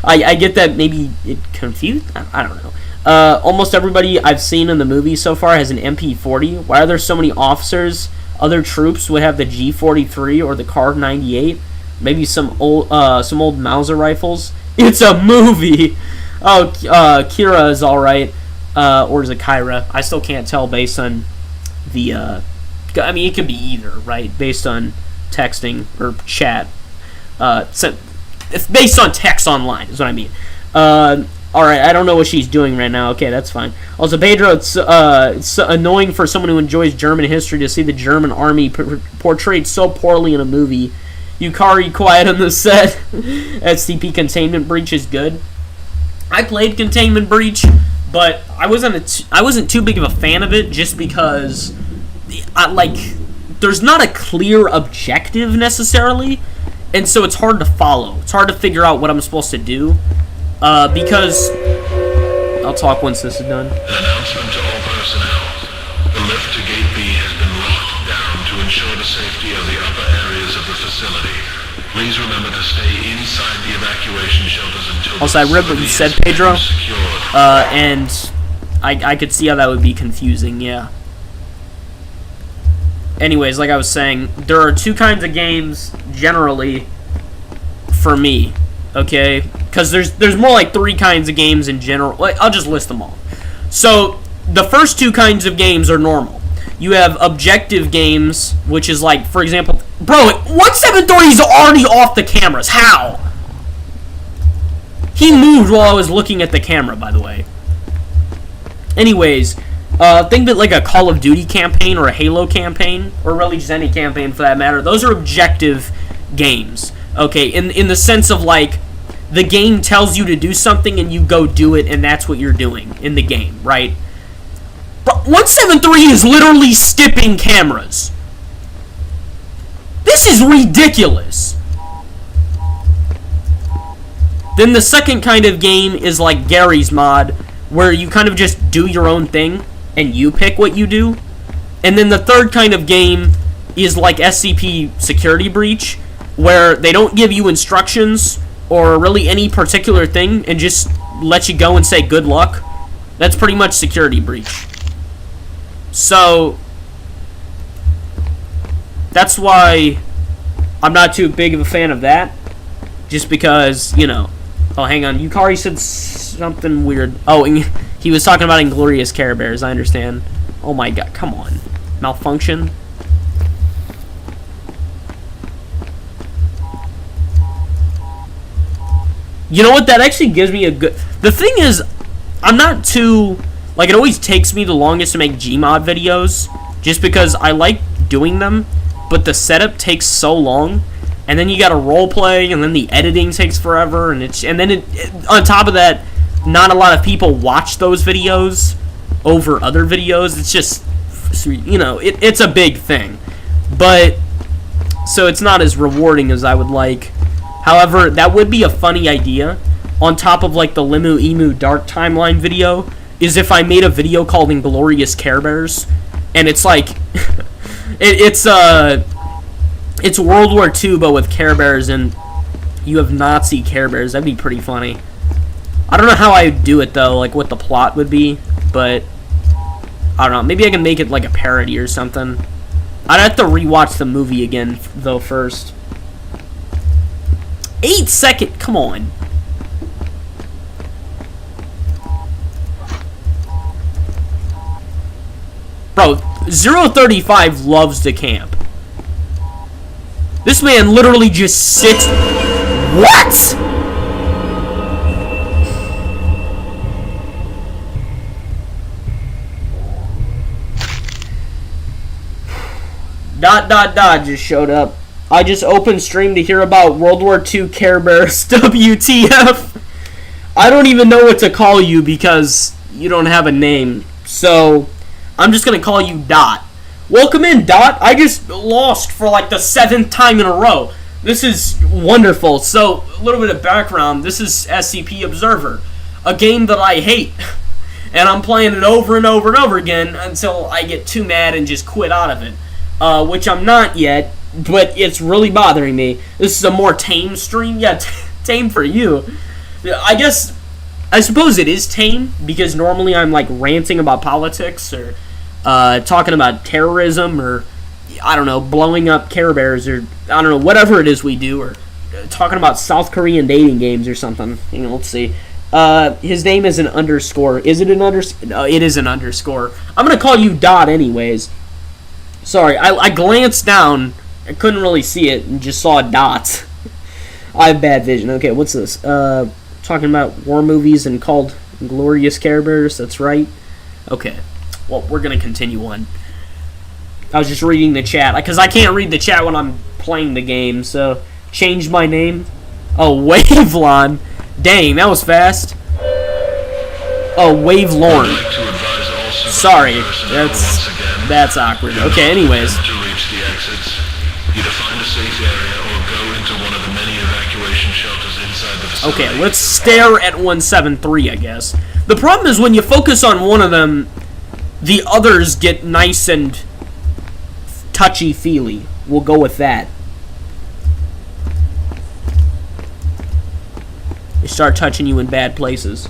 I get that maybe it confused? I don't know. Almost everybody I've seen in the movie so far has an MP40. Why are there so many officers? Other troops would have the G43 or the Carv 98. Maybe some old Mauser rifles. It's a movie. Oh, Kira is all right, or is it Kyra? I still can't tell based on the. I mean, it could be either, right? Based on texting or chat. So it's based on text online, is what I mean. All right, I don't know what she's doing right now. Okay, that's fine. Also, Pedro, it's annoying for someone who enjoys German history to see the German army portrayed so poorly in a movie. Yukari quiet on the set. SCP Containment Breach is good. I played Containment Breach, but I wasn't too big of a fan of it just because there's not a clear objective necessarily, and so it's hard to follow. It's hard to figure out what I'm supposed to do because I'll talk once this is done. An announcement to all personnel. The lift to Gate B has been locked down to ensure the safety of the upper areas of the facility. Please remember to stay inside the evacuation shelters until Also, I read what you said, Pedro, and I could see how that would be confusing, yeah. Anyways, like I was saying, there are two kinds of games, generally, for me, okay? Because there's more like three kinds of games in general. Like, I'll just list them all. So, the first two kinds of games are normal. You have objective games, which is like, for example... Bro, 173 is already off the cameras. How? He moved while I was looking at the camera, by the way. Anyways, think of it like a Call of Duty campaign or a Halo campaign, or really just any campaign for that matter. Those are objective games, okay? In the sense of, like, the game tells you to do something and you go do it, and that's what you're doing in the game, right? 173 is literally skipping cameras. This is ridiculous. Then the second kind of game is like Gary's mod, where you kind of just do your own thing and you pick what you do. And then the third kind of game is like SCP Security Breach, where they don't give you instructions or really any particular thing and just let you go and say good luck. That's pretty much Security Breach. So, that's why I'm not too big of a fan of that. Just because, you know... Oh, hang on. Yukari said something weird. Oh, he was talking about Inglorious Care Bears, I understand. Oh my god, come on. Malfunction? You know what? That actually gives me a good... The thing is, I'm not too... Like, it always takes me the longest to make Gmod videos, just because I like doing them, but the setup takes so long, and then you gotta roleplay, and then the editing takes forever, and on top of that, not a lot of people watch those videos over other videos. It's just, you know, it's a big thing. But, so it's not as rewarding as I would like. However, that would be a funny idea, on top of, like, the Limu Emu Dark Timeline video, is if I made a video called Inglorious Care Bears, and it's like, it's World War II, but with Care Bears, and you have Nazi Care Bears. That'd be pretty funny. I don't know how I would do it, though, like what the plot would be, but I don't know. Maybe I can make it like a parody or something. I'd have to rewatch the movie again, though, first. 8 seconds, come on. Bro, 035 loves to camp. This man literally just sits... What?! Dot just showed up. I just opened stream to hear about World War II Care Bears. WTF. I don't even know what to call you because you don't have a name. So... I'm just going to call you Dot. Welcome in, Dot. I just lost for like the 7th time in a row. This is wonderful. So, a little bit of background. This is SCP Observer, a game that I hate. And I'm playing it over and over and over again until I get too mad and just quit out of it. Which I'm not yet, but it's really bothering me. This is a more tame stream. Yeah, tame for you. I suppose it is tame, because normally I'm like ranting about politics, or talking about terrorism, or I don't know, blowing up Care Bears, or I don't know, whatever it is we do, or talking about South Korean dating games or something. You know, let's see. His name is an underscore. Is it an underscore? No, it is an underscore. I'm gonna call you Dot anyways. Sorry, I glanced down. I couldn't really see it and just saw dots. I have bad vision. Okay, what's this? Talking about war movies and called Glorious Care Bears. That's right. Okay. Well, we're going to continue on. I was just reading the chat, because I can't read the chat when I'm playing the game, so changed my name. Oh, Wavelon. Dang, that was fast. Oh, Wavelorn. Sorry, that's awkward. Okay, anyways. To reach the exits, either find a safe area or go into one of the many evacuation shelters inside the facility. Okay, let's stare at 173, I guess. The problem is when you focus on one of them, the others get nice and touchy-feely. We'll go with that. start touching you in bad places.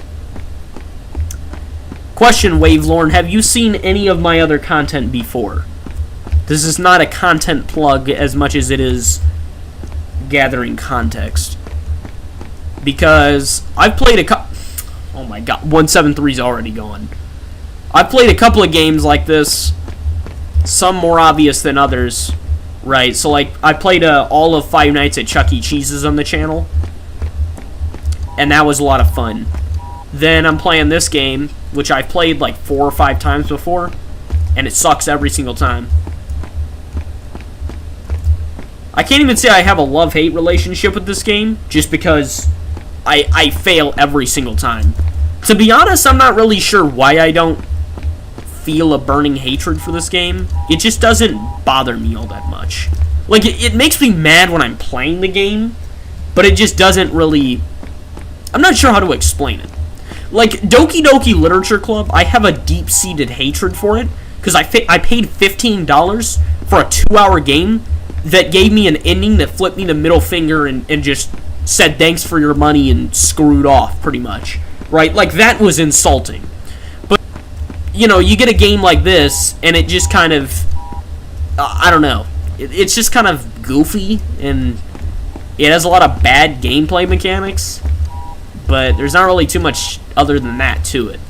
Question, Wavelorn, have you seen any of my other content before? This is not a content plug as much as it is gathering context. Because I've played a couple... Oh my god, 173's already gone. I've played a couple of games like this. Some more obvious than others. Right, so like, I played all of Five Nights at Chuck E. Cheese's on the channel. And that was a lot of fun. Then I'm playing this game, which I've played like 4 or 5 times before, and it sucks every single time. I can't even say I have a love-hate relationship with this game, just because I fail every single time. To be honest, I'm not really sure why I don't feel a burning hatred for this game. It just doesn't bother me all that much. Like, it makes me mad when I'm playing the game, but it just doesn't really... I'm not sure how to explain it. Like, Doki Doki Literature Club, I have a deep-seated hatred for it, because I paid $15 for a 2-hour game that gave me an ending that flipped me the middle finger and just said thanks for your money and screwed off, pretty much. Right? Like, that was insulting. But, you know, you get a game like this, and it just kind of... I don't know. It's just kind of goofy, and it has a lot of bad gameplay mechanics, but there's not really too much other than that to it.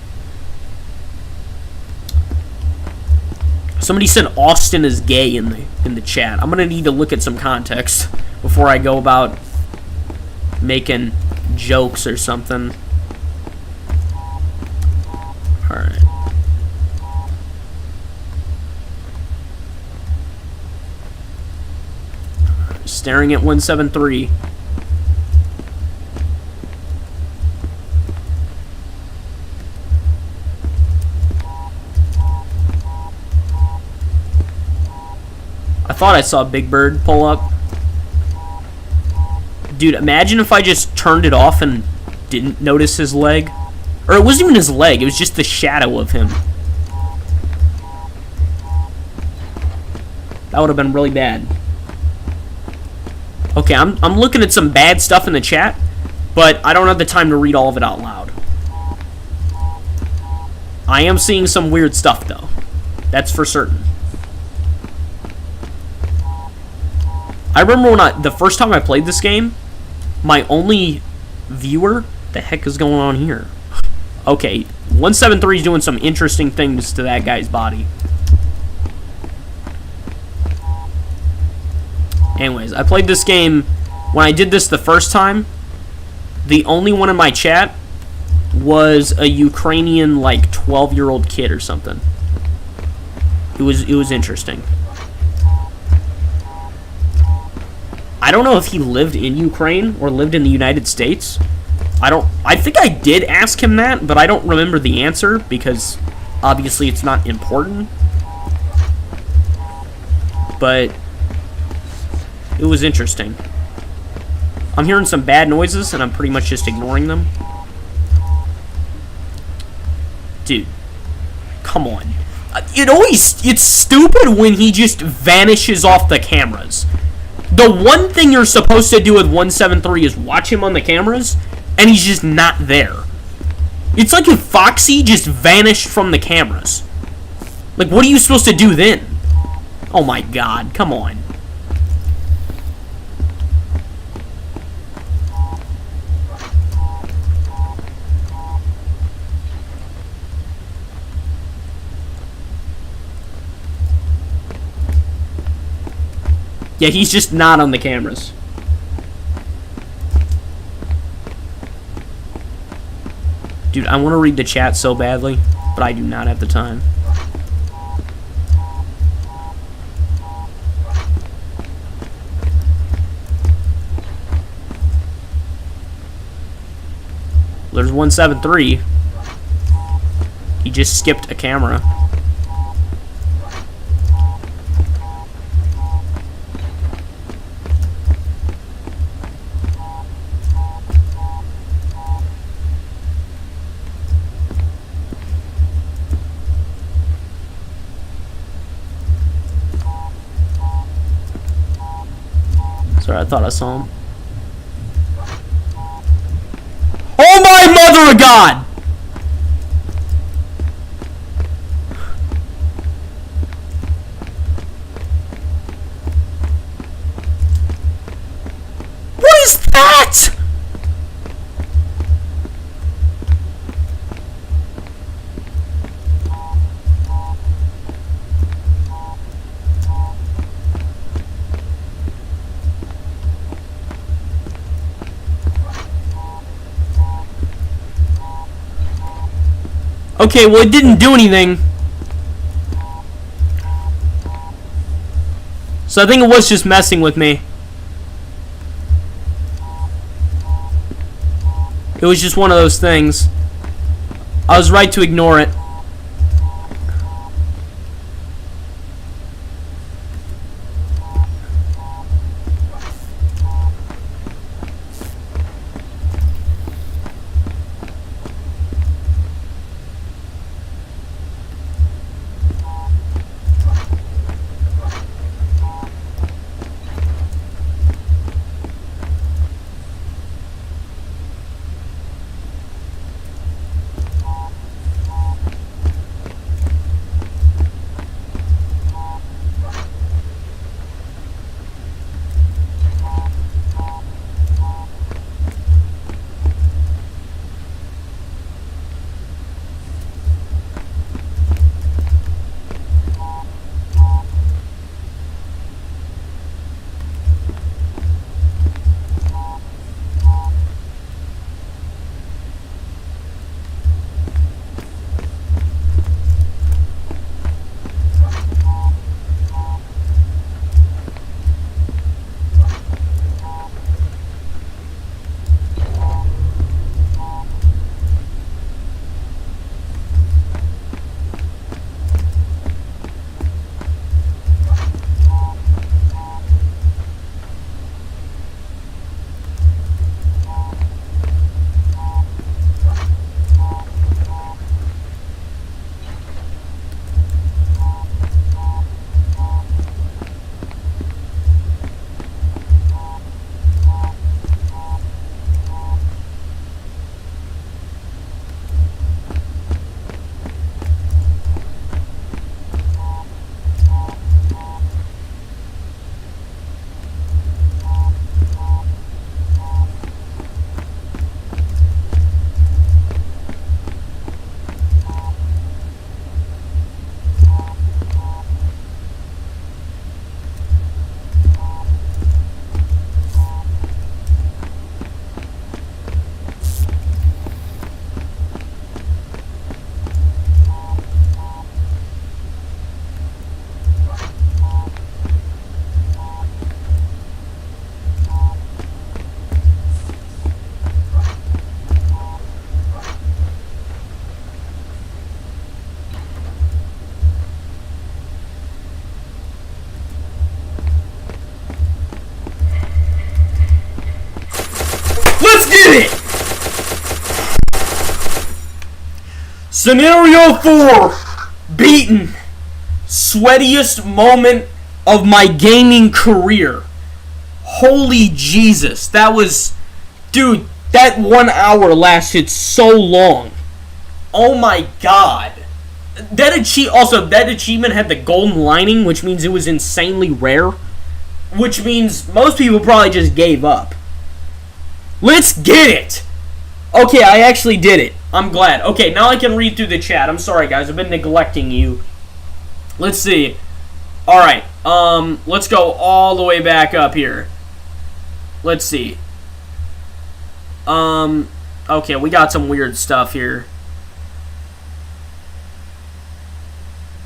Somebody said Austin is gay in the chat. I'm gonna need to look at some context before I go about making jokes or something. Alright. Staring at 173. I thought I saw Big Bird pull up. Dude, imagine if I just turned it off and didn't notice his leg. Or it wasn't even his leg, it was just the shadow of him. That would have been really bad. Okay, I'm looking at some bad stuff in the chat, but I don't have the time to read all of it out loud. I am seeing some weird stuff, though. That's for certain. I remember when the first time I played this game, my only viewer... The heck is going on here? Okay, 173 is doing some interesting things to that guy's body. Anyways, I played this game... When I did this the first time, the only one in my chat was a Ukrainian, like, 12-year-old kid or something. It was interesting. I don't know if he lived in Ukraine or lived in the United States. I think I did ask him that, but I don't remember the answer because obviously it's not important. But it was interesting. I'm hearing some bad noises and I'm pretty much just ignoring them. Dude, come on. It's stupid when he just vanishes off the cameras. The one thing you're supposed to do with 173 is watch him on the cameras, and he's just not there. It's like if Foxy just vanished from the cameras. Like, what are you supposed to do then? Oh my god, come on. Yeah, he's just not on the cameras. Dude, I want to read the chat so badly, but I do not have the time. There's 173. He just skipped a camera. Sorry, I thought I saw him. Oh God! What is that? Okay, well, it didn't do anything. So I think it was just messing with me. It was just one of those things. I was right to ignore it. Let's get it! Scenario 4. Beaten. Sweatiest moment of my gaming career. Holy Jesus. That was... Dude, that 1 hour lasted so long. Oh my God. That achievement had the golden lining, which means it was insanely rare. Which means most people probably just gave up. Let's get it! Okay, I actually did it. I'm glad. Okay, now I can read through the chat. I'm sorry, guys. I've been neglecting you. Let's see. Alright, let's go all the way back up here. Let's see. Okay, we got some weird stuff here.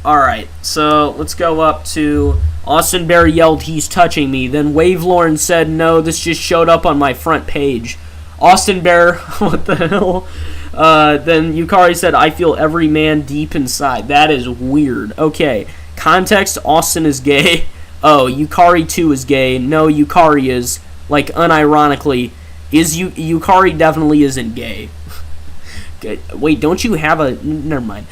Alright, so let's go up to... Austin Bear yelled, "He's touching me." Then Wavelorn said, "No, this just showed up on my front page." Austin Bear, what the hell? Then Yukari said, "I feel every man deep inside." That is weird. Okay, context, Austin is gay. Oh, Yukari too is gay. No, Yukari is, like, unironically, Yukari definitely isn't gay. Wait, don't you have a... Never mind.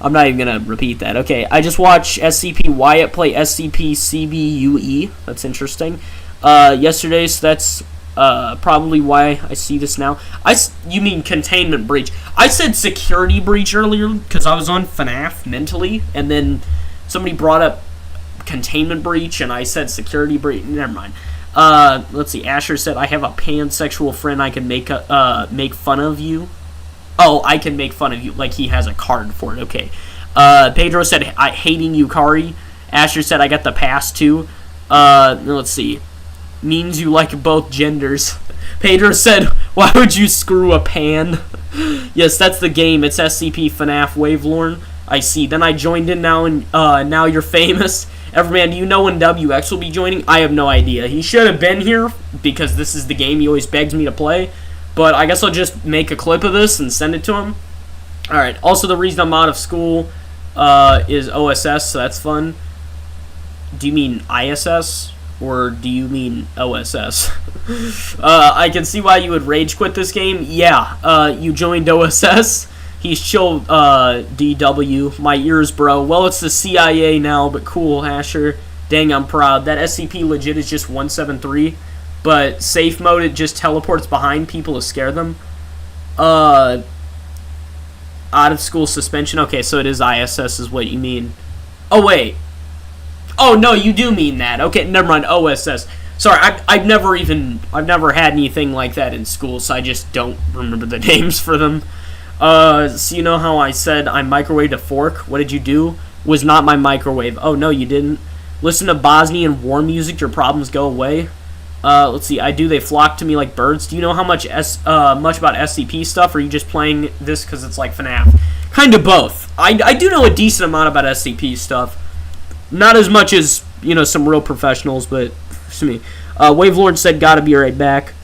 I'm not even going to repeat that. Okay, I just watched SCP Wyatt play SCP CBUE. That's interesting. Yesterday, so that's probably why I see this now. You mean containment breach. I said security breach earlier because I was on FNAF mentally, and then somebody brought up containment breach, and I said security breach. Never mind. Let's see. Asher said, I have a pansexual friend I can make fun of you. Oh, I can make fun of you. Like he has a card for it. Okay. Pedro said, hating Yukari. Asher said, I got the pass too. Let's see. Means you like both genders. Pedro said, why would you screw a pan? Yes, that's the game. It's SCP FNAF Wavelorn. I see. Then I joined in now, and now you're famous. Everman, do you know when WX will be joining? I have no idea. He should have been here because this is the game he always begs me to play. But I guess I'll just make a clip of this and send it to him. Alright, also the reason I'm out of school is OSS, so that's fun. Do you mean ISS? Or do you mean OSS? I can see why you would rage quit this game. Yeah, you joined OSS. He's chill, DW. My ears, bro. Well, it's the CIA now, but cool, Asher. Dang, I'm proud. That SCP legit is just 173. But safe mode, it just teleports behind people to scare them. Out of school suspension. Okay, so it is ISS is what you mean. Oh, wait. Oh, no, you do mean that. Okay, never mind. OSS. Sorry, I've never had anything like that in school, so I just don't remember the names for them. So you know how I said I microwaved a fork? What did you do? Was not my microwave. Oh, no, you didn't. Listen to Bosnian war music, your problems go away. Let's see. They flock to me like birds. Do you know how much much about SCP stuff, or are you just playing this because it's like FNAF? Kind of both. I do know a decent amount about SCP stuff. Not as much as, you know, some real professionals, but, excuse me. Wavelord said, gotta be right back.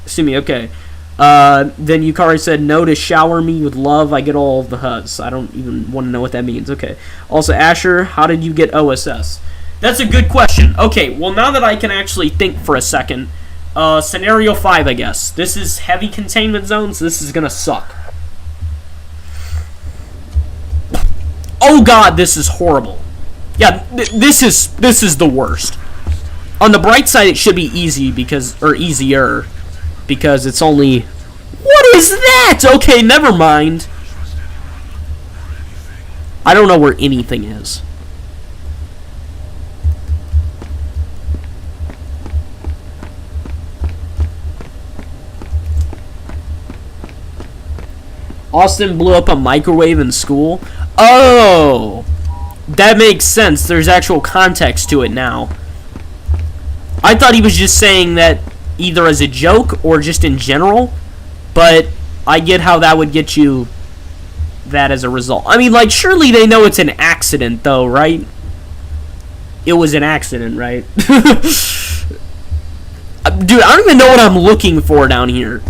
Excuse me, okay. Then Yukari said, no to shower me with love, I get all of the hugs. I don't even want to know what that means, okay. Also, Asher, how did you get OSS? That's a good question. Okay, well, now that I can actually think for a second, scenario 5, I guess. This is heavy containment zones, so this is gonna suck. Oh god, this is horrible. Yeah, this is the worst. On the bright side, it should be easy easier because it's only. What is that? Okay, never mind. I don't know where anything is. Austin blew up a microwave in school. Oh! That makes sense. There's actual context to it now. I thought he was just saying that either as a joke or just in general, but I get how that would get you that as a result. I mean, like, surely they know it's an accident, though, right? It was an accident, right? Dude, I don't even know what I'm looking for down here.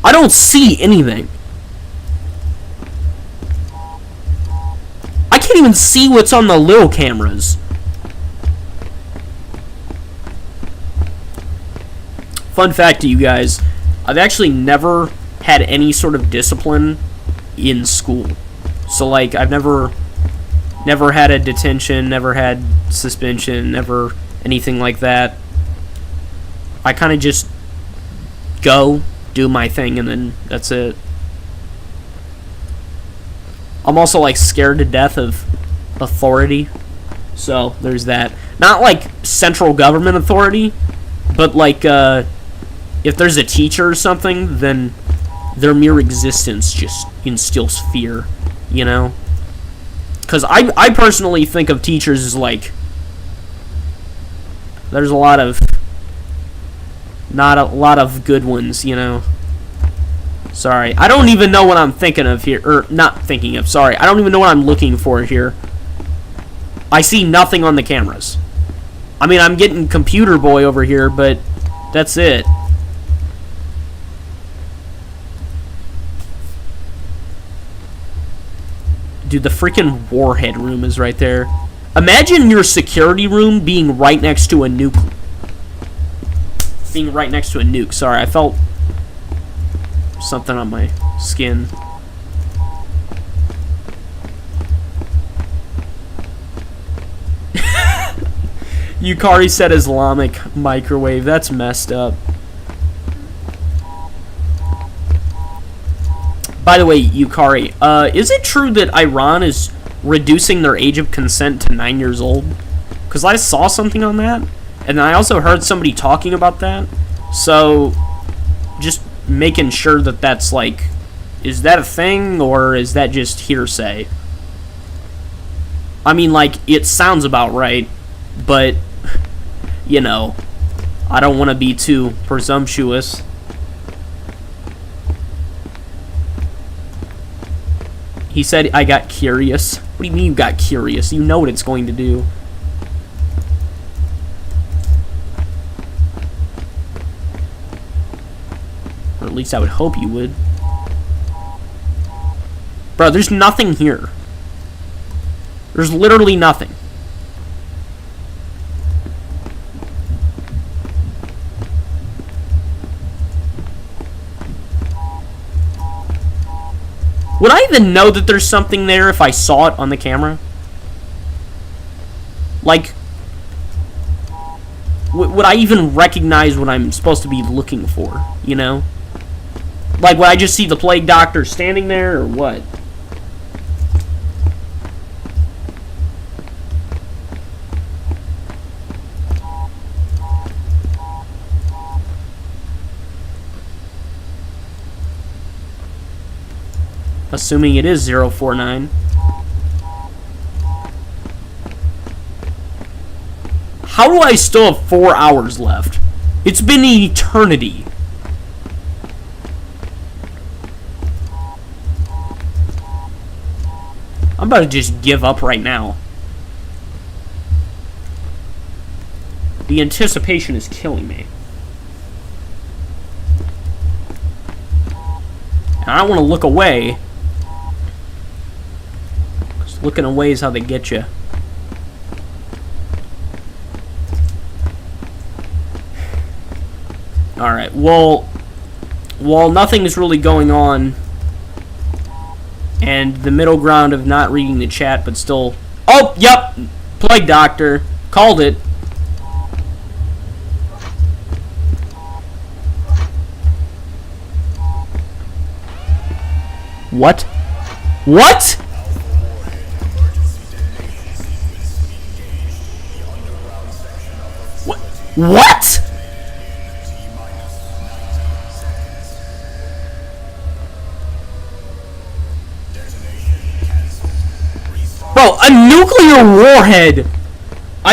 I don't see anything. I can't even see what's on the little cameras. Fun fact to you guys, I've actually never had any sort of discipline in school. So, like, I've never had a detention, never had suspension, never anything like that. I kind of just go, do my thing, and then that's it. I'm also, like, scared to death of authority. So, there's that. Not, like, central government authority, but, like, if there's a teacher or something, then their mere existence just instills fear, you know? Because I personally think of teachers as, like, there's not a lot of good ones, you know? Sorry. I don't even know what I'm thinking of here. Or, not thinking of, sorry. I don't even know what I'm looking for here. I see nothing on the cameras. I mean, I'm getting Computer Boy over here, but that's it. Dude, the freaking warhead room is right there. Imagine your security room being right next to a nuke. Being right next to a nuke. Sorry, I felt something on my skin. Yukari said Islamic microwave. That's messed up. By the way, Yukari, is it true that Iran is reducing their age of consent to 9 years old? Because I saw something on that, and I also heard somebody talking about that. So, just making sure that that's like, is that a thing, or is that just hearsay? I mean, like, it sounds about right, but, you know, I don't want to be too presumptuous. He said I got curious. What do you mean you got curious? You know what it's going to do. Or at least I would hope you would. Bro, there's nothing here. There's literally nothing. Would I even know that there's something there if I saw it on the camera? Like, would I even recognize what I'm supposed to be looking for, you know? Like, would I just see the plague doctor standing there, or what? Assuming it is 049. How do I still have 4 hours left? It's been an eternity. I'm about to just give up right now. The anticipation is killing me. And I don't want to look away. Because looking away is how they get you. Alright, well, while nothing is really going on, and the middle ground of not reading the chat, but still... Oh, yep! Plague Doctor. Called it. What? What? What? Bro, a nuclear warhead!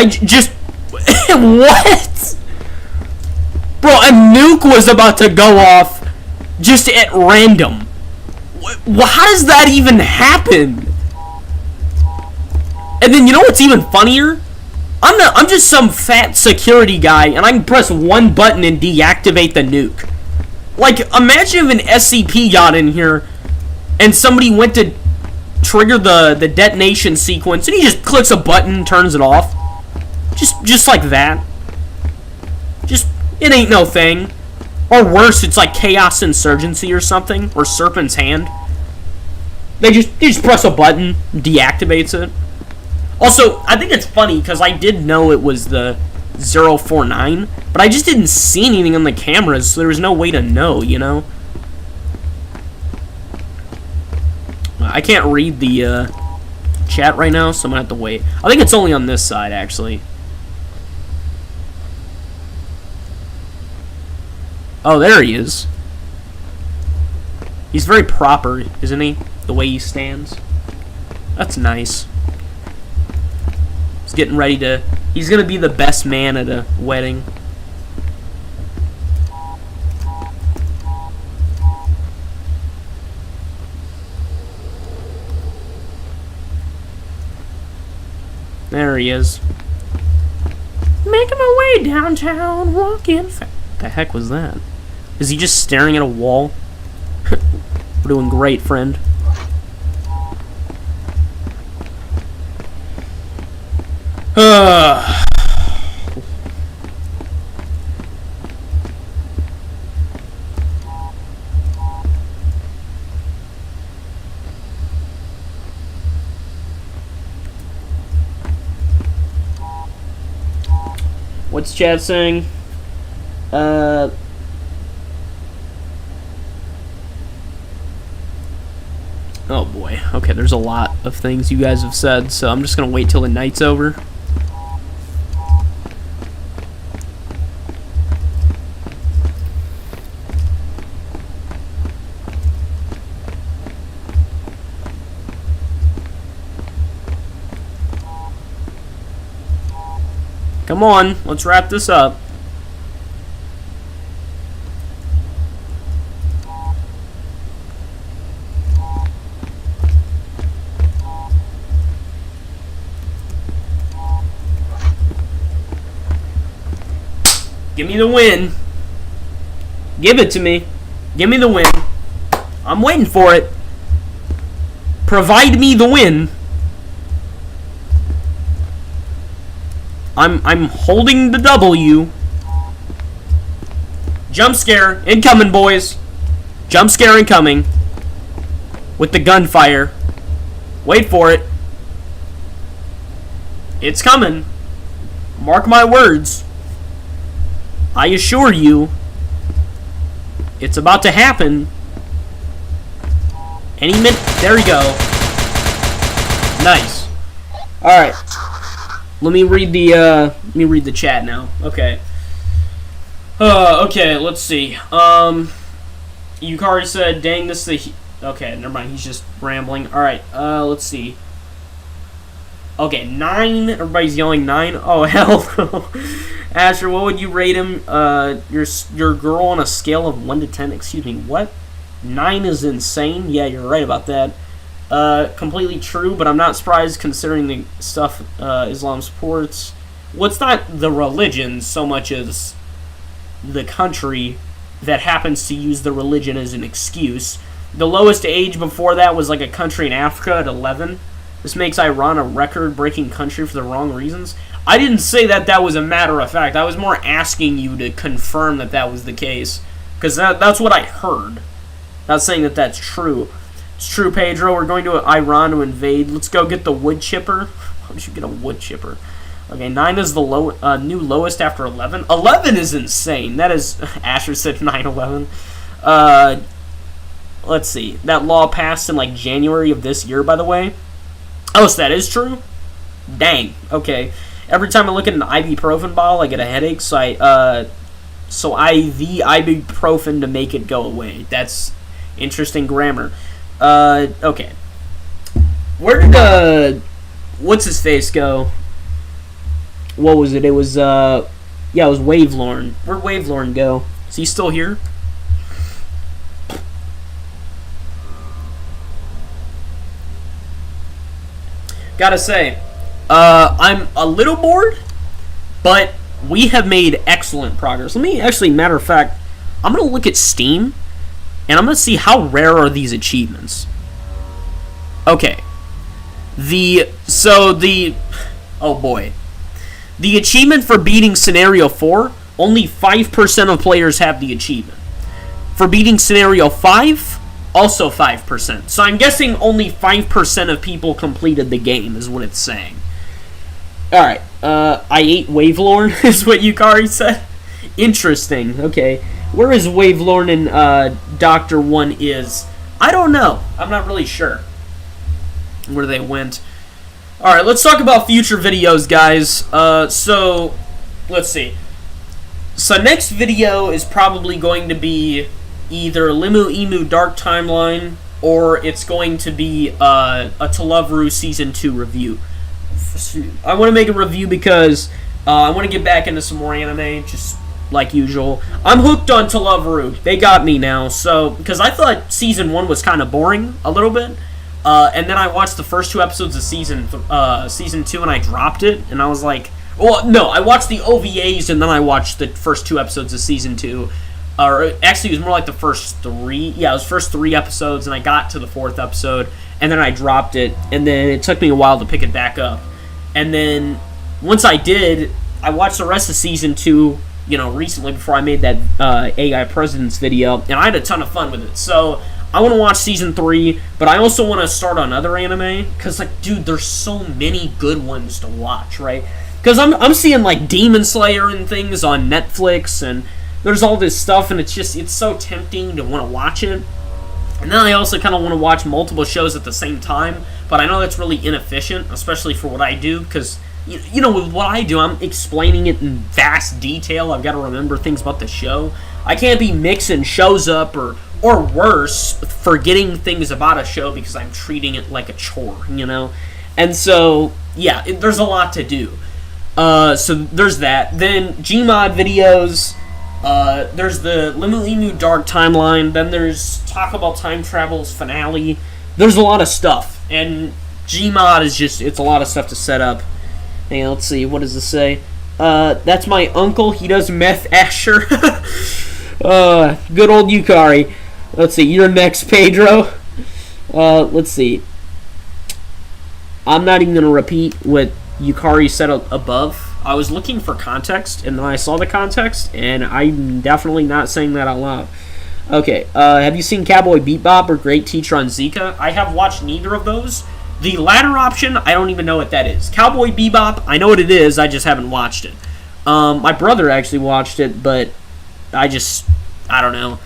Just... What? Bro, a nuke was about to go off just at random. How does that even happen? And then, you know what's even funnier? I'm just some fat security guy, and I can press one button and deactivate the nuke. Like, imagine if an SCP got in here, and somebody went to trigger the detonation sequence, and he just clicks a button and turns it off. Just like that. Just, it ain't no thing. Or worse, it's like Chaos Insurgency or something, or Serpent's Hand. They just press a button, deactivates it. Also, I think it's funny, because I did know it was the 049, but I just didn't see anything on the cameras, so there was no way to know, you know? I can't read the chat right now, so I'm gonna have to wait. I think it's only on this side, actually. Oh, there he is. He's very proper, isn't he? The way he stands. That's nice. He's getting ready to... He's gonna be the best man at a wedding. There he is. Making my way downtown, walking fast. The heck was that? Is he just staring at a wall? We're doing great, friend. What's chat saying? Oh boy. Okay, there's a lot of things you guys have said, so I'm just gonna wait till the night's over. Come on, let's wrap this up. Give me the win. Give it to me. Give me the win. I'm waiting for it. Provide me the win. I'm holding the W. Jump scare incoming, boys. Jump scare incoming. With the gunfire. Wait for it. It's coming. Mark my words. I assure you, it's about to happen. Any minute. There we go. Nice. All right. Let me read the chat now. Okay. Okay. Let's see. Yukari said, "Dang, this is the." Okay, never mind. He's just rambling. All right. Let's see. Okay, 9. Everybody's yelling 9. Oh hell. Asher, what would you rate him? Your girl on a scale of 1 to 10. Excuse me. What? 9 is insane. Yeah, you're right about that. Completely true, but I'm not surprised considering the stuff Islam supports. Well, it's not the religion so much as the country that happens to use the religion as an excuse. The lowest age before that was like a country in Africa at 11. This makes Iran a record-breaking country for the wrong reasons. I didn't say that that was a matter of fact. I was more asking you to confirm that that was the case. Because that's what I heard. Not saying that that's true. It's true, Pedro. We're going to Iran to invade. Let's go get the wood chipper. How did you get a wood chipper? Okay, 9 is the new lowest after 11. 11 is insane. That is... Asher said 9/11. Let's see. That law passed in, like, January of this year, by the way. Oh, so that is true? Dang. Okay. Every time I look at an ibuprofen bottle, I get a headache, so IV ibuprofen to make it go away. That's interesting grammar. Okay. Where did, what's-his-face go? What was it? It was, yeah, it was Wavelorn. Where'd Wavelorn go? Is he still here? Gotta say, I'm a little bored, but we have made excellent progress. Let me actually, matter of fact, I'm going to look at Steam, and I'm going to see how rare are these achievements. Okay. Oh boy. The achievement for beating Scenario 4, only 5% of players have the achievement. For beating Scenario 5, also 5%. So I'm guessing only 5% of people completed the game, is what it's saying. Alright, I ate Wavelorn, is what Yukari said. Interesting, okay. Where is Wavelorn and Dr. 1 is? I don't know. I'm not really sure where they went. Alright, let's talk about future videos, guys. So, let's see. So next video is probably going to be either Limu Emu Dark Timeline, or it's going to be a To Love Ru Season 2 review. I want to make a review because I want to get back into some more anime, just like usual. I'm hooked on To Love Ru. They got me now, so, because I thought Season 1 was kind of boring, a little bit, and then I watched the first 2 episodes of Season 2, and I dropped it, and I was like, well, no, I watched the OVAs, and then I watched the first 2 episodes of Season 2, or actually, it was more like the first 3, yeah, it was first 3 episodes, and I got to the 4th episode, and then I dropped it, and then it took me a while to pick it back up. And then, once I did, I watched the rest of Season 2, you know, recently before I made that AI Presidents video, and I had a ton of fun with it. So, I want to watch season 3, but I also want to start on other anime, because, like, dude, there's so many good ones to watch, right? Because I'm seeing, like, Demon Slayer and things on Netflix, and there's all this stuff, and it's so tempting to want to watch it. And then I also kind of want to watch multiple shows at the same time, but I know that's really inefficient, especially for what I do, because, you know, with what I do, I'm explaining it in vast detail. I've got to remember things about the show. I can't be mixing shows up, or worse, forgetting things about a show because I'm treating it like a chore, you know? And so, yeah, there's a lot to do. So there's that. Then Gmod videos. There's the Limu Dark Timeline. Then there's Talk About Time Travel's finale. There's a lot of stuff. And Gmod is just, it's a lot of stuff to set up. Hey, let's see, what does this say? That's my uncle. He does meth, Asher. Good old Yukari. Let's see, you're next, Pedro. Let's see. I'm not even going to repeat what Yukari said above. I was looking for context, and then I saw the context, and I'm definitely not saying that out loud. Okay, have you seen Cowboy Bebop or Great Teacher on Zika? I have watched neither of those. The latter option, I don't even know what that is. Cowboy Bebop, I know what it is, I just haven't watched it. My brother actually watched it, but I don't know.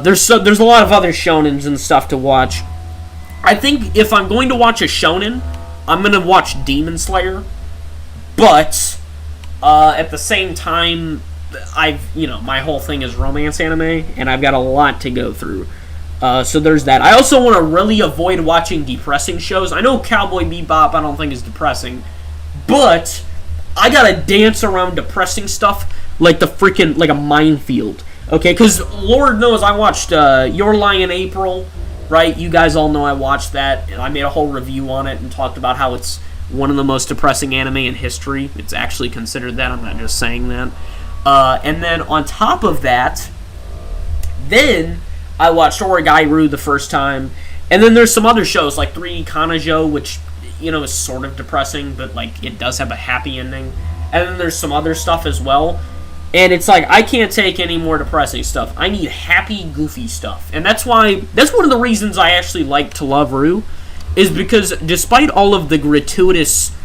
There's a lot of other shonens and stuff to watch. I think if I'm going to watch a shonen, I'm going to watch Demon Slayer. But, at the same time, my whole thing is romance anime, and I've got a lot to go through. So there's that. I also want to really avoid watching depressing shows. I know Cowboy Bebop I don't think is depressing, but I gotta dance around depressing stuff like a minefield. Okay, because Lord knows I watched Your Lie in April, right? You guys all know I watched that, and I made a whole review on it and talked about how it's one of the most depressing anime in history. It's actually considered that. I'm not just saying that. And then on top of that, then I watched Origairu the first time. And then there's some other shows like 3 Kanajo, which, is sort of depressing, but, like, it does have a happy ending. And then there's some other stuff as well. And it's like, I can't take any more depressing stuff. I need happy, goofy stuff. And that's one of the reasons I actually like To Love Ru, is because despite all of the gratuitous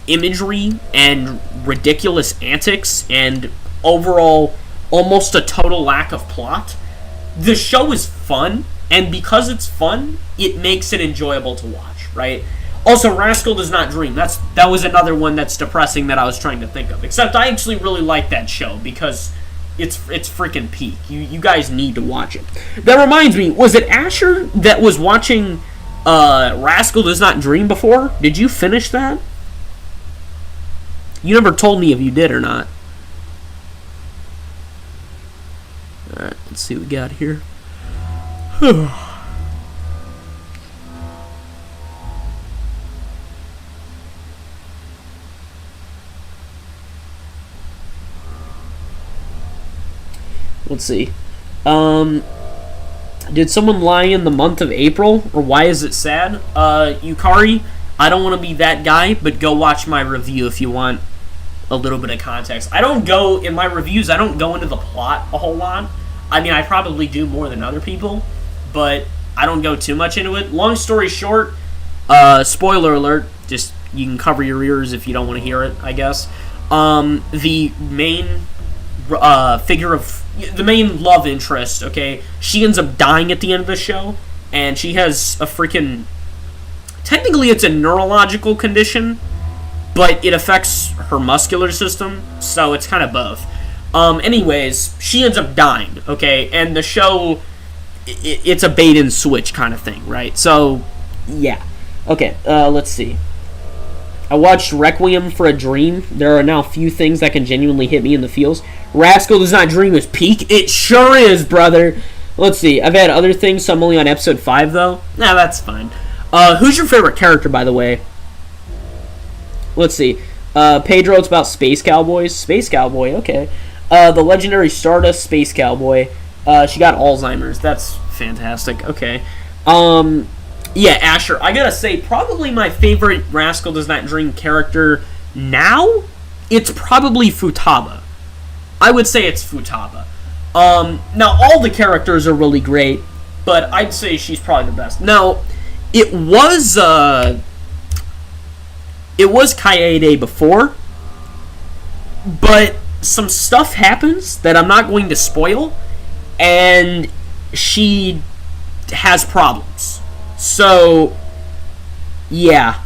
imagery and ridiculous antics and overall almost a total lack of plot, the show is fun, and because it's fun, it makes it enjoyable to watch, right? Also, Rascal Does Not Dream. That was another one that's depressing that I was trying to think of. Except I actually really like that show because it's freaking peak. You guys need to watch it. That reminds me, was it Asher that was watching Rascal Does Not Dream before? Did you finish that? You never told me if you did or not. Alright, let's see what we got here. Let's see. Did someone lie in the month of April? Or why is it sad? Yukari, I don't want to be that guy, but go watch my review if you want a little bit of context. In my reviews, I don't go into the plot a whole lot. I mean, I probably do more than other people, but I don't go too much into it. Long story short, spoiler alert, just you can cover your ears if you don't want to hear it, I guess. The main the main love interest, okay, she ends up dying at the end of the show, and she has a freaking, technically it's a neurological condition, but it affects her muscular system, so it's kind of both. Anyways, she ends up dying, okay, and the show, it's a bait and switch kind of thing, right? So, yeah. Okay, let's see. I watched Requiem for a Dream. There are now few things that can genuinely hit me in the feels. Rascal Does Not Dream is peak. It sure is, brother. Let's see. I've had other things, so I'm only on episode 5, though. Nah, that's fine. Who's your favorite character, by the way? Let's see. Pedro, it's about Space Cowboys. Space Cowboy, okay. The legendary Stardust Space Cowboy. She got Alzheimer's. That's fantastic. Okay. Yeah, Asher. I gotta say, probably my favorite Rascal Does Not Dream character now, it's probably Futaba. I would say it's Futaba. Now, all the characters are really great, but I'd say she's probably the best. Now, it was Kaede before, but some stuff happens that I'm not going to spoil, and she has problems. So, yeah,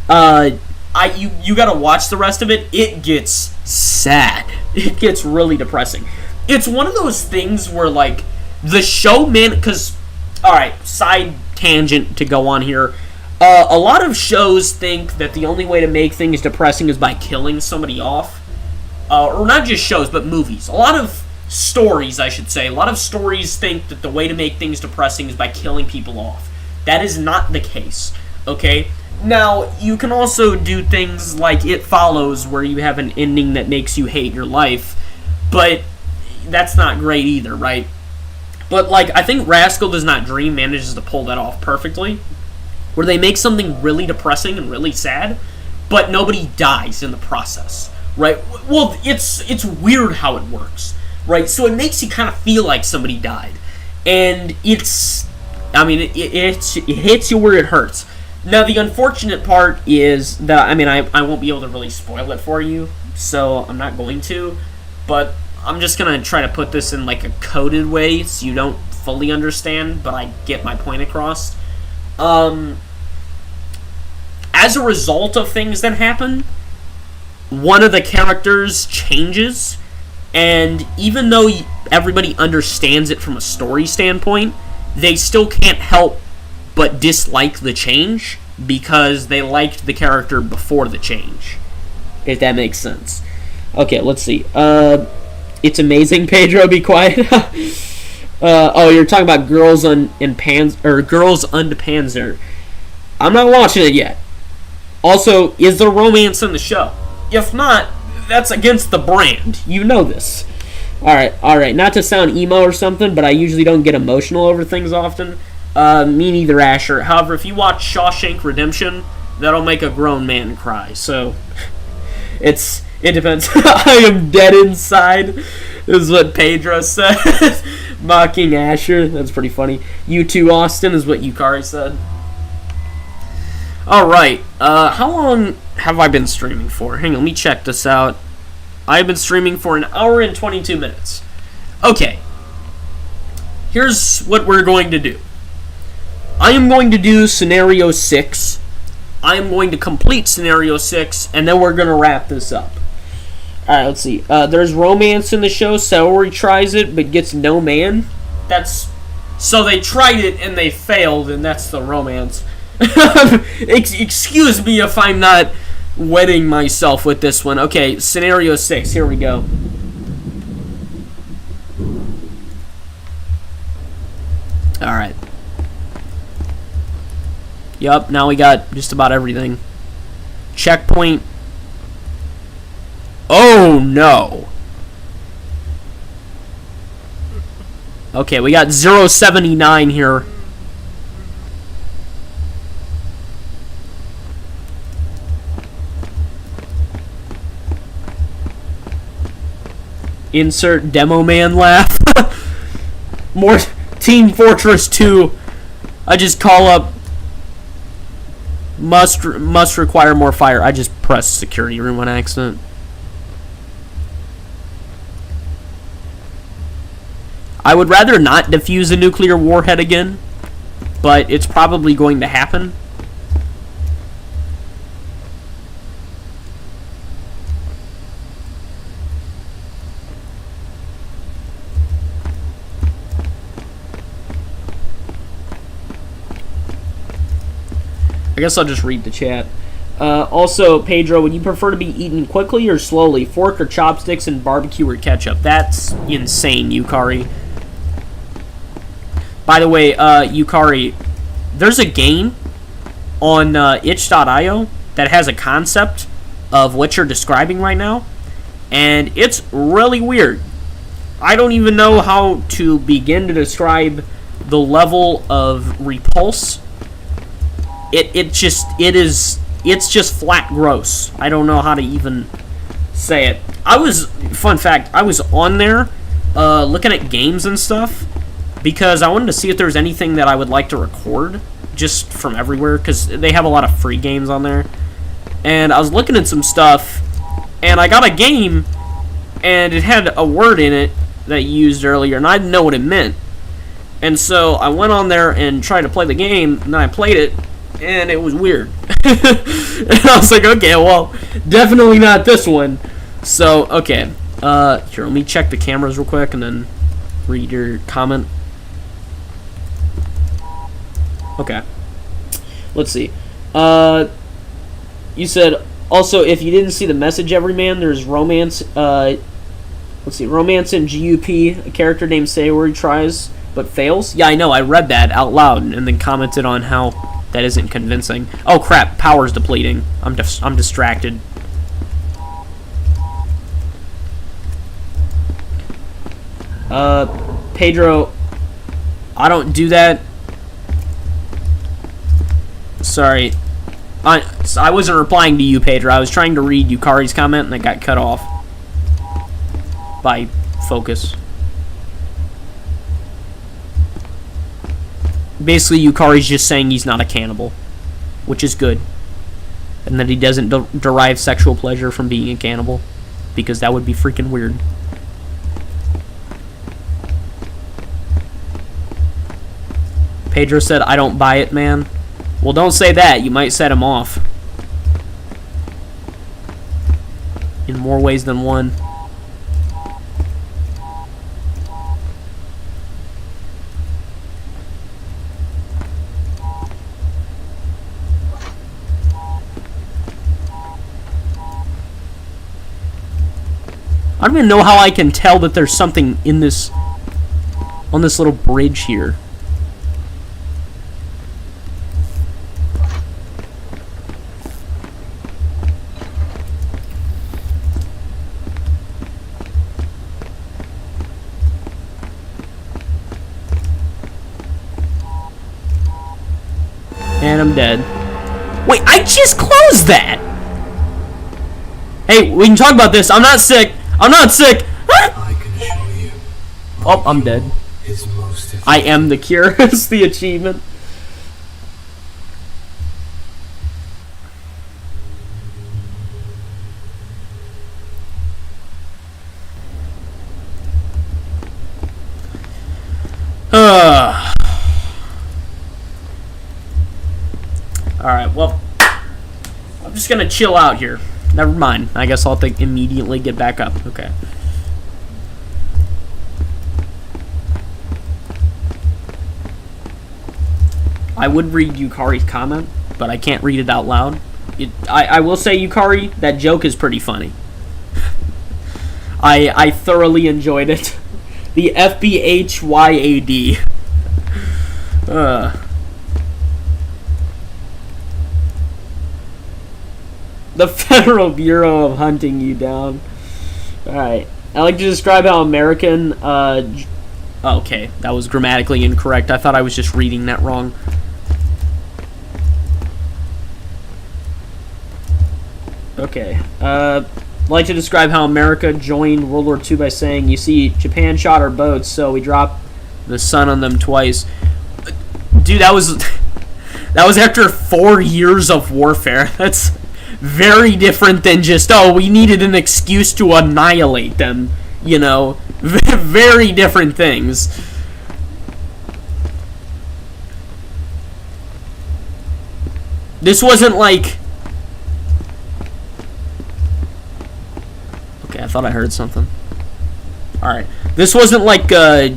you gotta watch the rest of it. It gets sad. It gets really depressing. It's one of those things where, like, the show, man, because, alright, side tangent to go on here. A lot of shows think that the only way to make things depressing is by killing somebody off. Or not just shows, but movies. A lot of stories, I should say. A lot of stories think that the way to make things depressing is by killing people off. That is not the case, okay? Now, you can also do things like It Follows, where you have an ending that makes you hate your life, but that's not great either, right? But, like, I think Rascal Does Not Dream manages to pull that off perfectly, where they make something really depressing and really sad, but nobody dies in the process, right? Well, it's weird how it works, right? So it makes you kind of feel like somebody died, and it hits you where it hurts. Now, the unfortunate part is that, I won't be able to really spoil it for you, so I'm not going to, but I'm just going to try to put this in, like, a coded way so you don't fully understand, but I get my point across. As a result of things that happen, one of the characters changes, and even though everybody understands it from a story standpoint, they still can't help but dislike the change because they liked the character before the change, if that makes sense. Okay, let's see. It's amazing, Pedro. Be quiet. Oh, you're talking about Girls Unto Panzer. I'm not watching it yet. Also, is there romance in the show? If not, that's against the brand. You know this. Alright. Not to sound emo or something, but I usually don't get emotional over things often. Me neither, Asher. However, if you watch Shawshank Redemption, that'll make a grown man cry. So, it depends. I am dead inside, is what Pedro said. Mocking Asher. That's pretty funny. You too, Austin, is what Yukari said. Alright, how long have I been streaming for? Hang on, let me check this out. I've been streaming for 1 hour and 22 minutes. Okay. Here's what we're going to do. I am going to do Scenario 6. I am going to complete Scenario 6, and then we're going to wrap this up. Alright, let's see. There's romance in the show. Saori tries it, but gets no man. So they tried it, and they failed, and that's the romance. Excuse me if I'm not wetting myself with this one. Okay, Scenario 6. Here we go. Alright. Yup, now we got just about everything. Checkpoint. Oh, no. Okay, we got 079 here. Insert Demo Man laugh. More Team Fortress 2. I just call up must require more fire. I just pressed security room on accident. I would rather not defuse a nuclear warhead again, but it's probably going to happen. I guess I'll just read the chat. Also, Pedro, would you prefer to be eaten quickly or slowly? Fork or chopsticks and barbecue or ketchup? That's insane, Yukari. By the way, Yukari, there's a game on itch.io that has a concept of what you're describing right now, and it's really weird. I don't even know how to begin to describe the level of repulse. It's just flat gross. I don't know how to even say it. Fun fact, I was on there looking at games and stuff, because I wanted to see if there was anything that I would like to record just from everywhere, because they have a lot of free games on there. And I was looking at some stuff, and I got a game, and it had a word in it that you used earlier, and I didn't know what it meant. And so I went on there and tried to play the game, and then I played it, and it was weird. And I was like, okay, well, definitely not this one. So, okay. Here, let me check the cameras real quick, and then read your comment. Okay. Let's see. You said, also, if you didn't see the message, Everyman, there's romance, let's see, romance in GUP, a character named Sayward tries, but fails. Yeah, I know, I read that out loud, and then commented on how that isn't convincing. Oh, crap, power's depleting. I'm distracted. Pedro, I don't do that. Sorry. I wasn't replying to you, Pedro. I was trying to read Yukari's comment, and it got cut off by focus. Basically, Yukari's just saying he's not a cannibal, which is good. And that he doesn't derive sexual pleasure from being a cannibal, because that would be freaking weird. Pedro said, I don't buy it, man. Well, don't say that. You might set him off. In more ways than one. I don't even know how I can tell that there's something in this, on this little bridge here. And I'm dead. Wait, I just closed that! Hey, we can talk about this. I'm not sick. I'm not sick. I can assure you. Oh, I'm dead. Is most I am the cure. It's the achievement. Alright, well, I'm just gonna chill out here. Never mind. I guess I'll have to immediately get back up. Okay. I would read Yukari's comment, but I can't read it out loud. I will say, Yukari, that joke is pretty funny. I thoroughly enjoyed it. The FBHYAD. The Federal Bureau of Hunting you down. Alright. I like to describe how American, okay, that was grammatically incorrect. I thought I was just reading that wrong. Okay. Like to describe how America joined World War II by saying, you see, Japan shot our boats, so we dropped the sun on them twice. Dude, that was after 4 years of warfare. That's very different than just, oh, we needed an excuse to annihilate them, you know. Very different things. This wasn't like... Okay, I thought I heard something. Alright. This wasn't like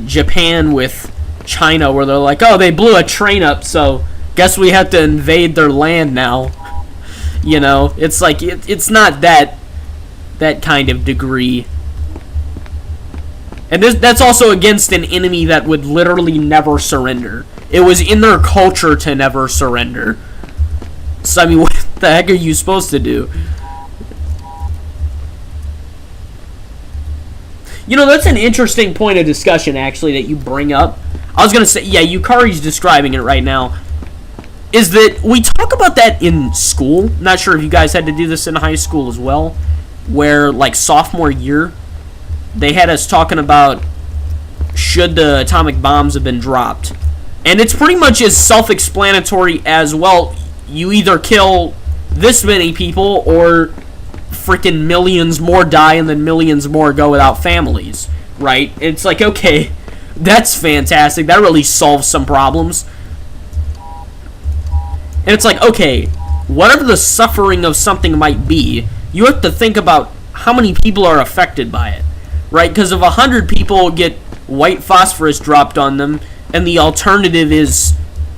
Japan with China, where they're like, oh, they blew a train up, so guess we have to invade their land now. You know, it's like, it's not that kind of degree. And that's also against an enemy that would literally never surrender. It was in their culture to never surrender. So, I mean, what the heck are you supposed to do? You know, that's an interesting point of discussion, actually, that you bring up. I was going to say, yeah, Yukari's describing it right now. Is that we talk about that in school. Not sure if you guys had to do this in high school as well, where like sophomore year they had us talking about should the atomic bombs have been dropped. And it's pretty much as self-explanatory as, well, you either kill this many people or freaking millions more die and then millions more go without families, right? It's like, okay, that's fantastic. That really solves some problems. And it's like, okay, whatever the suffering of something might be, you have to think about how many people are affected by it, right? Because if 100 people get white phosphorus dropped on them, and the alternative is,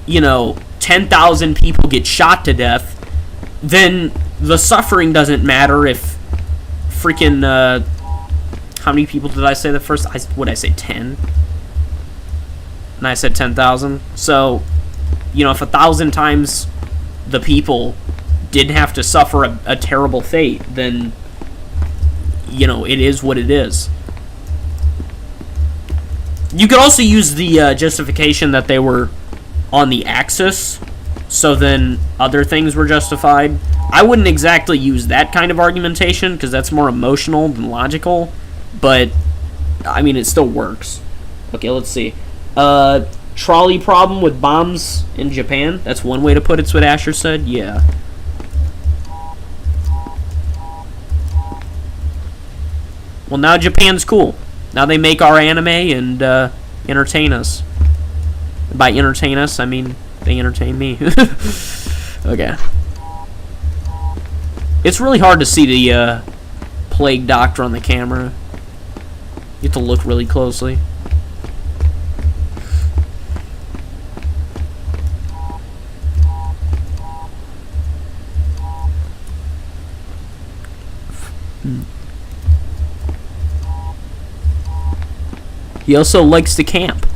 10,000 people get shot to death, then the suffering doesn't matter if freaking, how many people did I say the first? What did I say, 10? And I said 10,000. So, if 1,000 times the people didn't have to suffer a terrible fate, then, it is what it is. You could also use the justification that they were on the Axis, so then other things were justified. I wouldn't exactly use that kind of argumentation, because that's more emotional than logical, but, I mean, it still works. Okay, let's see. Trolley problem with bombs in Japan? That's one way to put it, what Asher said? Yeah. Well, now Japan's cool. Now they make our anime and entertain us. By entertain us, I mean they entertain me. Okay. It's really hard to see the plague doctor on the camera. You have to look really closely. He also likes to camp.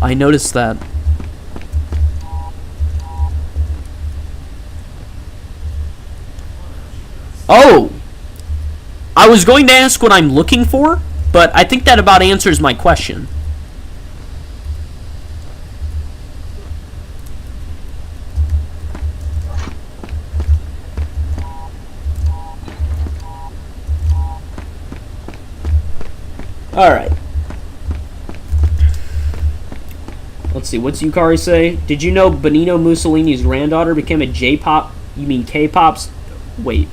I noticed that. Oh! I was going to ask what I'm looking for, but I think that about answers my question. Alright. Let's see, what's Yukari say? Did you know Benito Mussolini's granddaughter became a J-pop, you mean K-pop's, wait,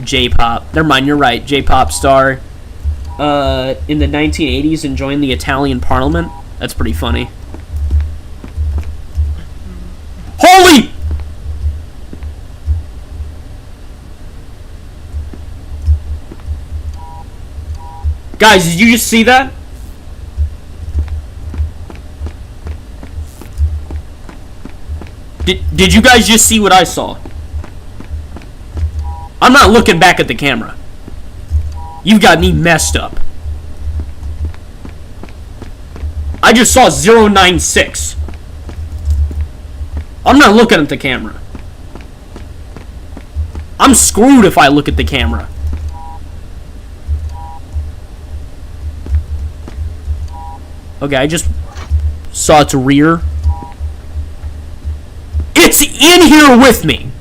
J-pop, never mind, you're right, J-pop star, in the 1980s and joined the Italian parliament? That's pretty funny. Holy! Guys, did you just see that? Did you guys just see what I saw? I'm not looking back at the camera. You've got me messed up. I just saw 096. I'm not looking at the camera. I'm screwed if I look at the camera. Okay, I just saw its rear. It's in here with me!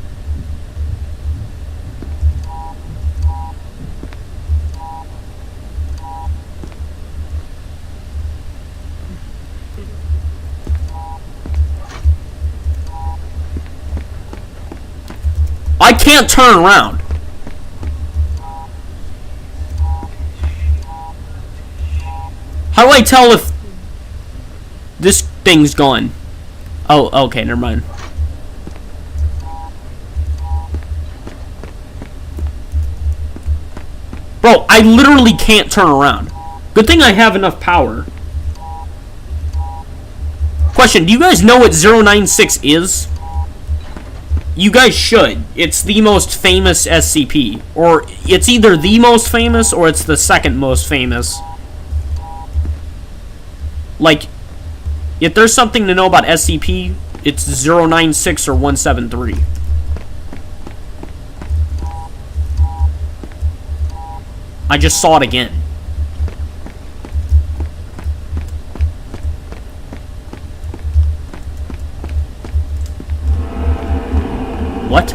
I can't turn around. How do I tell if this thing's gone? Oh, okay, never mind. Bro, I literally can't turn around. Good thing I have enough power. Question, do you guys know what 096 is? You guys should. It's the most famous SCP. Or it's either the most famous or it's the second most famous. Like, if there's something to know about SCP, it's 096 or 173. I just saw it again. What?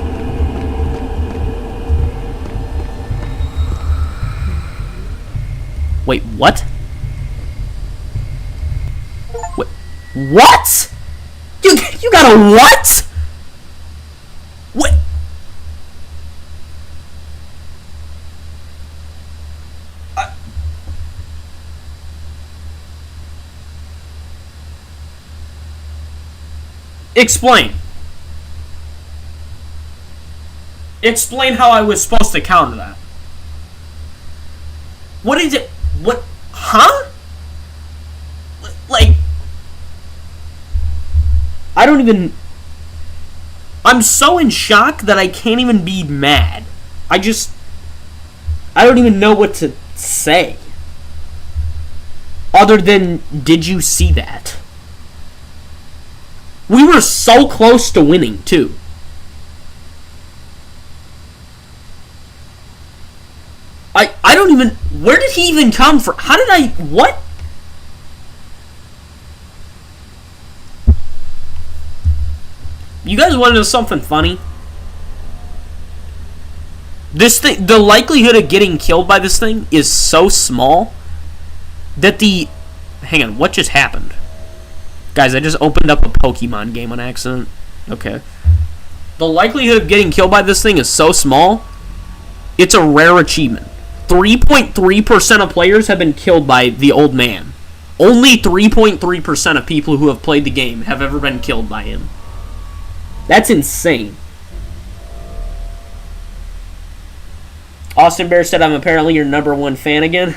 Wait, what? What? You got a what? What? Explain. Explain how I was supposed to counter that. What is it? What? Huh? Like, I don't even... I'm so in shock that I can't even be mad. I don't even know what to say. Other than, did you see that? We were so close to winning, too. I don't even... Where did he even come from? How did I... What? You guys want to know something funny? This thing... The likelihood of getting killed by this thing is so small that the... Hang on, what just happened? Guys, I just opened up a Pokemon game on accident. Okay. The likelihood of getting killed by this thing is so small, it's a rare achievement. 3.3% of players have been killed by the old man. Only 3.3% of people who have played the game have ever been killed by him. That's insane. Austin Bear said, I'm apparently your #1 fan again.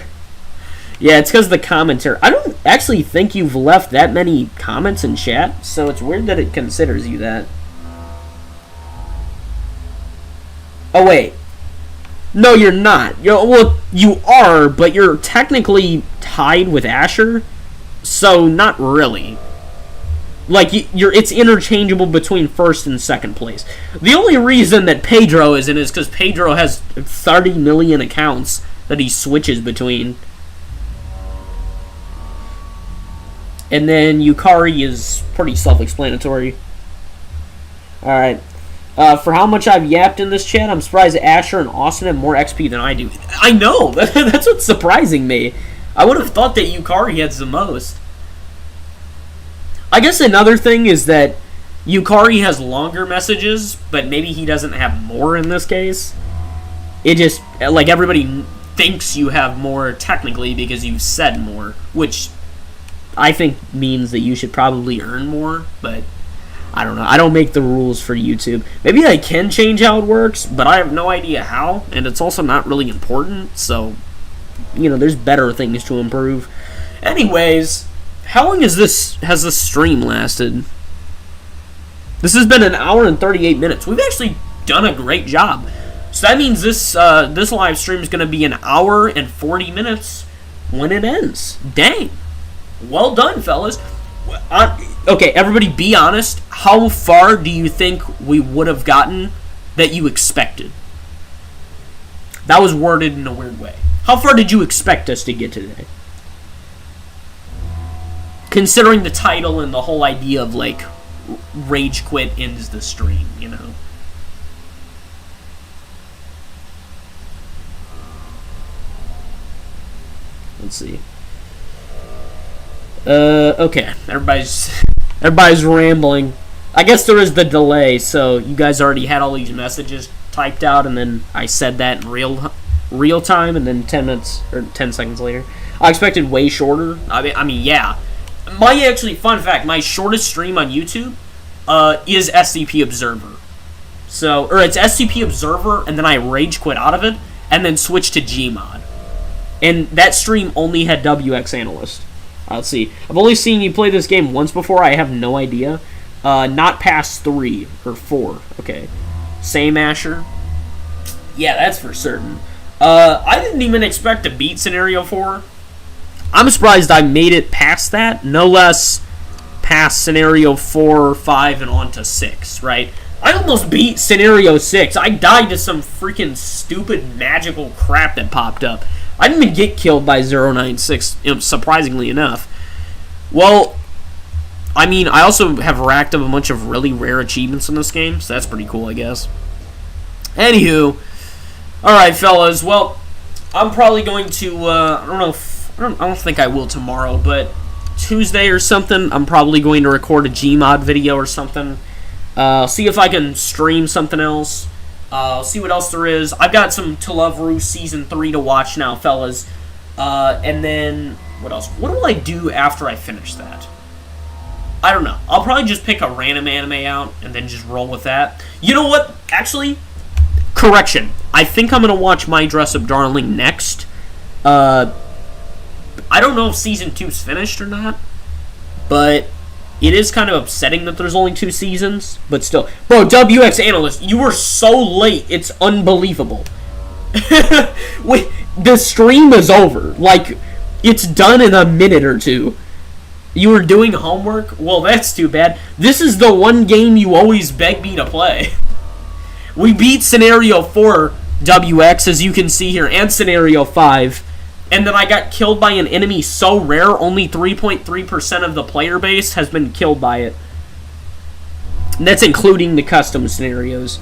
Yeah, it's because of the commentary. I don't actually think you've left that many comments in chat, so it's weird that it considers you that. Oh, wait. No, you're not. Well, you are, but you're technically tied with Asher, so not really. Like, it's interchangeable between first and second place. The only reason that Pedro isn't is because Pedro has 30 million accounts that he switches between. And then Yukari is pretty self-explanatory. Alright. For how much I've yapped in this chat, I'm surprised Asher and Austin have more XP than I do. I know! That's what's surprising me. I would have thought that Yukari has the most. I guess another thing is that Yukari has longer messages, but maybe he doesn't have more in this case. It just, like, everybody thinks you have more technically because you've said more, which I think means that you should probably earn more, but I don't know. I don't make the rules for YouTube. Maybe I can change how it works, but I have no idea how, and it's also not really important, so, you know, there's better things to improve. Anyways, how long has this stream lasted? This has been 1 hour and 38 minutes. We've actually done a great job. So that means this live stream is going to be 1 hour and 40 minutes when it ends. Dang. Well done, fellas. Okay, everybody be honest. How far do you think we would have gotten that you expected? That was worded in a weird way. How far did you expect us to get today? Considering the title and the whole idea of, like, rage quit ends the stream, you know? Let's see. Okay. Everybody's rambling. I guess there is the delay, so you guys already had all these messages typed out, and then I said that in real time, and then 10 minutes, or 10 seconds later. I expected way shorter. I mean, yeah. Fun fact, my shortest stream on YouTube, is SCP Observer. Or it's SCP Observer, and then I rage quit out of it, and then switched to Gmod. And that stream only had WX Analyst. Let's see. I've only seen you play this game once before. I have no idea. Not past 3 or 4. Okay. Same Asher. Yeah, that's for certain. I didn't even expect to beat Scenario 4. I'm surprised I made it past that. No less past Scenario 4, 5, and on to 6, right? I almost beat Scenario 6. I died to some freaking stupid magical crap that popped up. I didn't even get killed by 096, surprisingly enough. Well, I mean, I also have racked up a bunch of really rare achievements in this game, so that's pretty cool, I guess. Anywho, alright, fellas, well, I'm probably going to, I don't think I will tomorrow, but Tuesday or something, I'm probably going to record a Gmod video or something. See if I can stream something else. See what else there is. I've got some To Love Ru Season 3 to watch now, fellas. And then, what else? What do I do after I finish that? I don't know. I'll probably just pick a random anime out and then just roll with that. You know what? Actually, correction. I think I'm going to watch My Dress Up Darling next. I don't know if Season 2's finished or not, but it is kind of upsetting that there's only 2 seasons, but still. Bro, WX Analyst, you were so late, it's unbelievable. Wait, the stream is over. Like, it's done in a minute or two. You were doing homework? Well, that's too bad. This is the one game you always beg me to play. We beat Scenario 4, WX, as you can see here, and Scenario 5. And then I got killed by an enemy so rare, only 3.3% of the player base has been killed by it. And that's including the custom scenarios.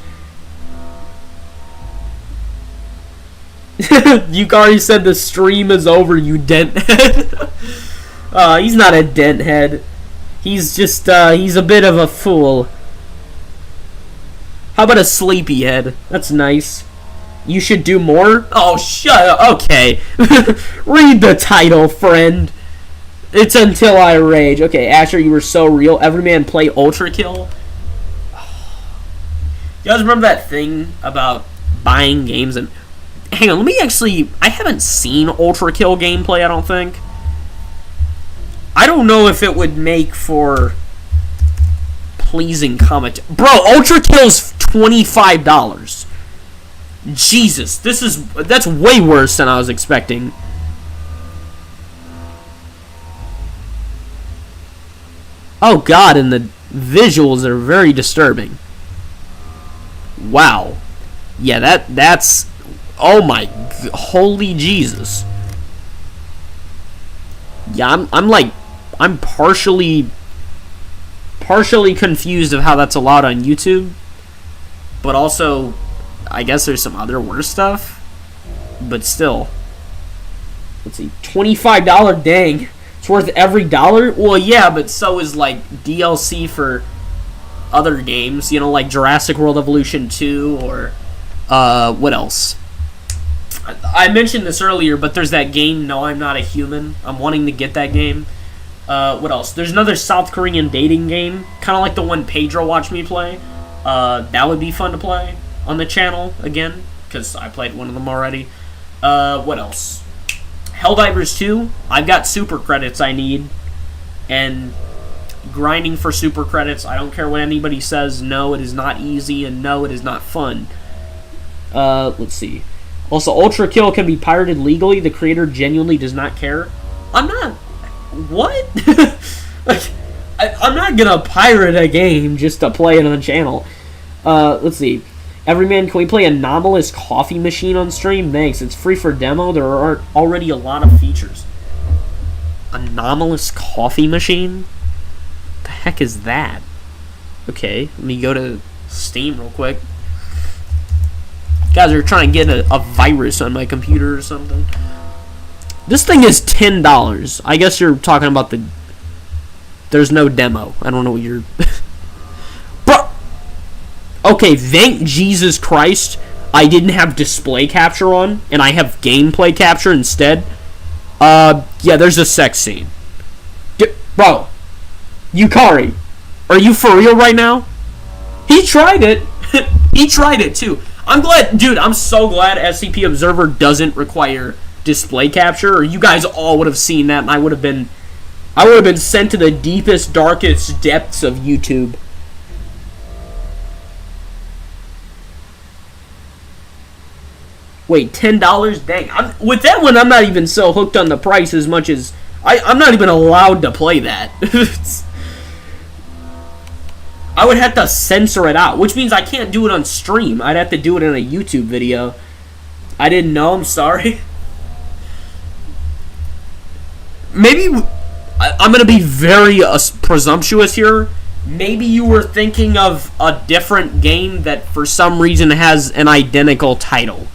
Yukari said the stream is over, you denthead. He's not a denthead. He's just, he's a bit of a fool. How about a sleepyhead? That's nice. You should do more? Oh, shut up. Okay. Read the title, friend. It's Until I Rage. Okay, Asher, you were so real. Everyman play Ultra Kill. You guys remember that thing about buying games and... Hang on, let me actually... I haven't seen Ultra Kill gameplay, I don't think. I don't know if it would make for pleasing comment. Bro, Ultra Kill's $25. Jesus, that's way worse than I was expecting. Oh god, and the visuals are very disturbing. Wow. Yeah, that's oh my holy Jesus. Yeah, I'm partially confused of how that's allowed on YouTube, but also I guess there's some other worse stuff, but still. Let's see, $25, dang. It's worth every dollar? Well, yeah, but so is, like, DLC for other games, you know, like Jurassic World Evolution 2, or, what else? I mentioned this earlier, but there's that game, No, I'm Not a Human. I'm wanting to get that game. What else? There's another South Korean dating game, kind of like the one Pedro watched me play. That would be fun to play on the channel again, because I played one of them already. What else? Helldivers 2. I've got super credits I need, and grinding for super credits. I don't care what anybody says. No, it is not easy, and no, it is not fun. Let's see. Also, Ultra Kill can be pirated legally. The creator genuinely does not care. I'm not... What? Like, I'm not gonna pirate a game just to play it on the channel. Let's see. Everyman, can we play Anomalous Coffee Machine on stream? Thanks. It's free for demo. There are already a lot of features. Anomalous Coffee Machine? What the heck is that? Okay, let me go to Steam real quick. Guys are trying to get a virus on my computer or something. This thing is $10. I guess you're talking about the... There's no demo. I don't know what you're... Bro! Okay, thank Jesus Christ I didn't have display capture on, and I have gameplay capture instead. Yeah, there's a sex scene. Bro. Yukari. Are you for real right now? He tried it. He tried it, too. I'm glad... Dude, I'm so glad SCP Observer doesn't require display capture, or you guys all would have seen that, and I would have been sent to the deepest, darkest depths of YouTube. Wait, $10? Dang. With that one, I'm not even so hooked on the price as much as... I'm not even allowed to play that. I would have to censor it out, which means I can't do it on stream. I'd have to do it in a YouTube video. I didn't know, I'm sorry. Maybe... I'm going to be very presumptuous here. Maybe you were thinking of a different game that for some reason has an identical title.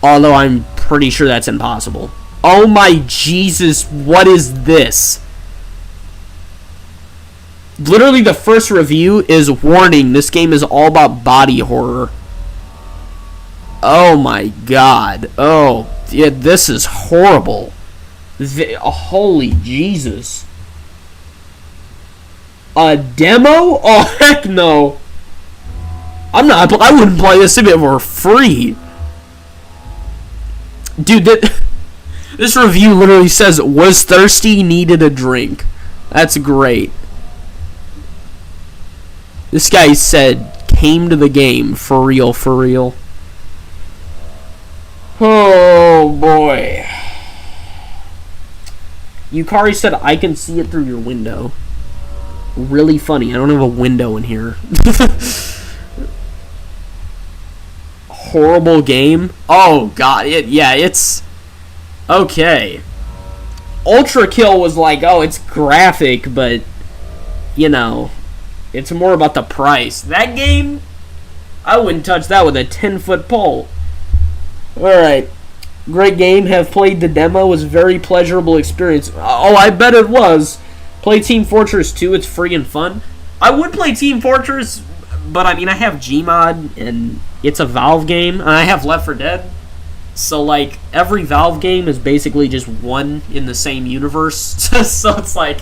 Although I'm pretty sure that's impossible. Oh my Jesus, what is this? Literally the first review is warning, this game is all about body horror. Oh my god. Oh, yeah, this is horrible. Holy Jesus. A demo? Oh, heck no. I wouldn't play this if it were free. Dude, this review literally says, was thirsty, needed a drink. That's great. This guy said, came to the game, for real, for real. Oh, boy. Yukari said, I can see it through your window. Really funny. I don't have a window in here. Horrible game. Oh god, it's okay. Ultra Kill was like, oh, it's graphic, but you know, it's more about the price. That game, I wouldn't touch that with a 10-foot pole. Alright. Great game. Have played the demo. Was a very pleasurable experience. Oh, I bet it was. Play Team Fortress 2. It's free and fun. I would play Team Fortress, but I mean, I have Gmod, and it's a Valve game, and I have Left 4 Dead. So, like, every Valve game is basically just one in the same universe. So it's like,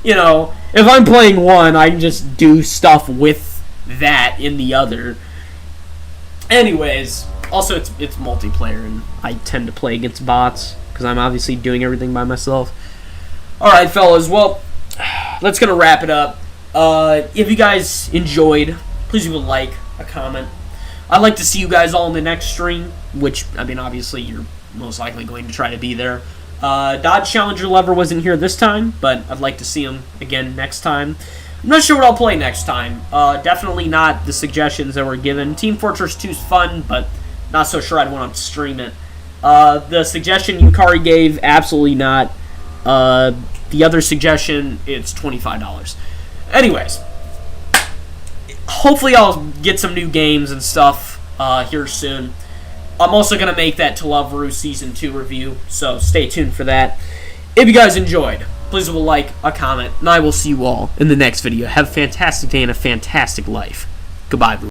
you know, if I'm playing one, I can just do stuff with that in the other. Anyways, also it's multiplayer, and I tend to play against bots, because I'm obviously doing everything by myself. Alright, fellas, well, that's going to wrap it up. If you guys enjoyed, please leave a like, a comment. I'd like to see you guys all in the next stream, which, I mean, obviously you're most likely going to try to be there. Dodge Challenger Lover wasn't here this time, but I'd like to see him again next time. I'm not sure what I'll play next time. Definitely not the suggestions that were given. Team Fortress 2 is fun, but not so sure I'd want to stream it. The suggestion Yukari gave, absolutely not. The other suggestion, it's $25. Anyways, hopefully I'll get some new games and stuff here soon. I'm also going to make that To Love Ru Season 2 review, so stay tuned for that. If you guys enjoyed, please leave a like, a comment, and I will see you all in the next video. Have a fantastic day and a fantastic life. Goodbye, everyone.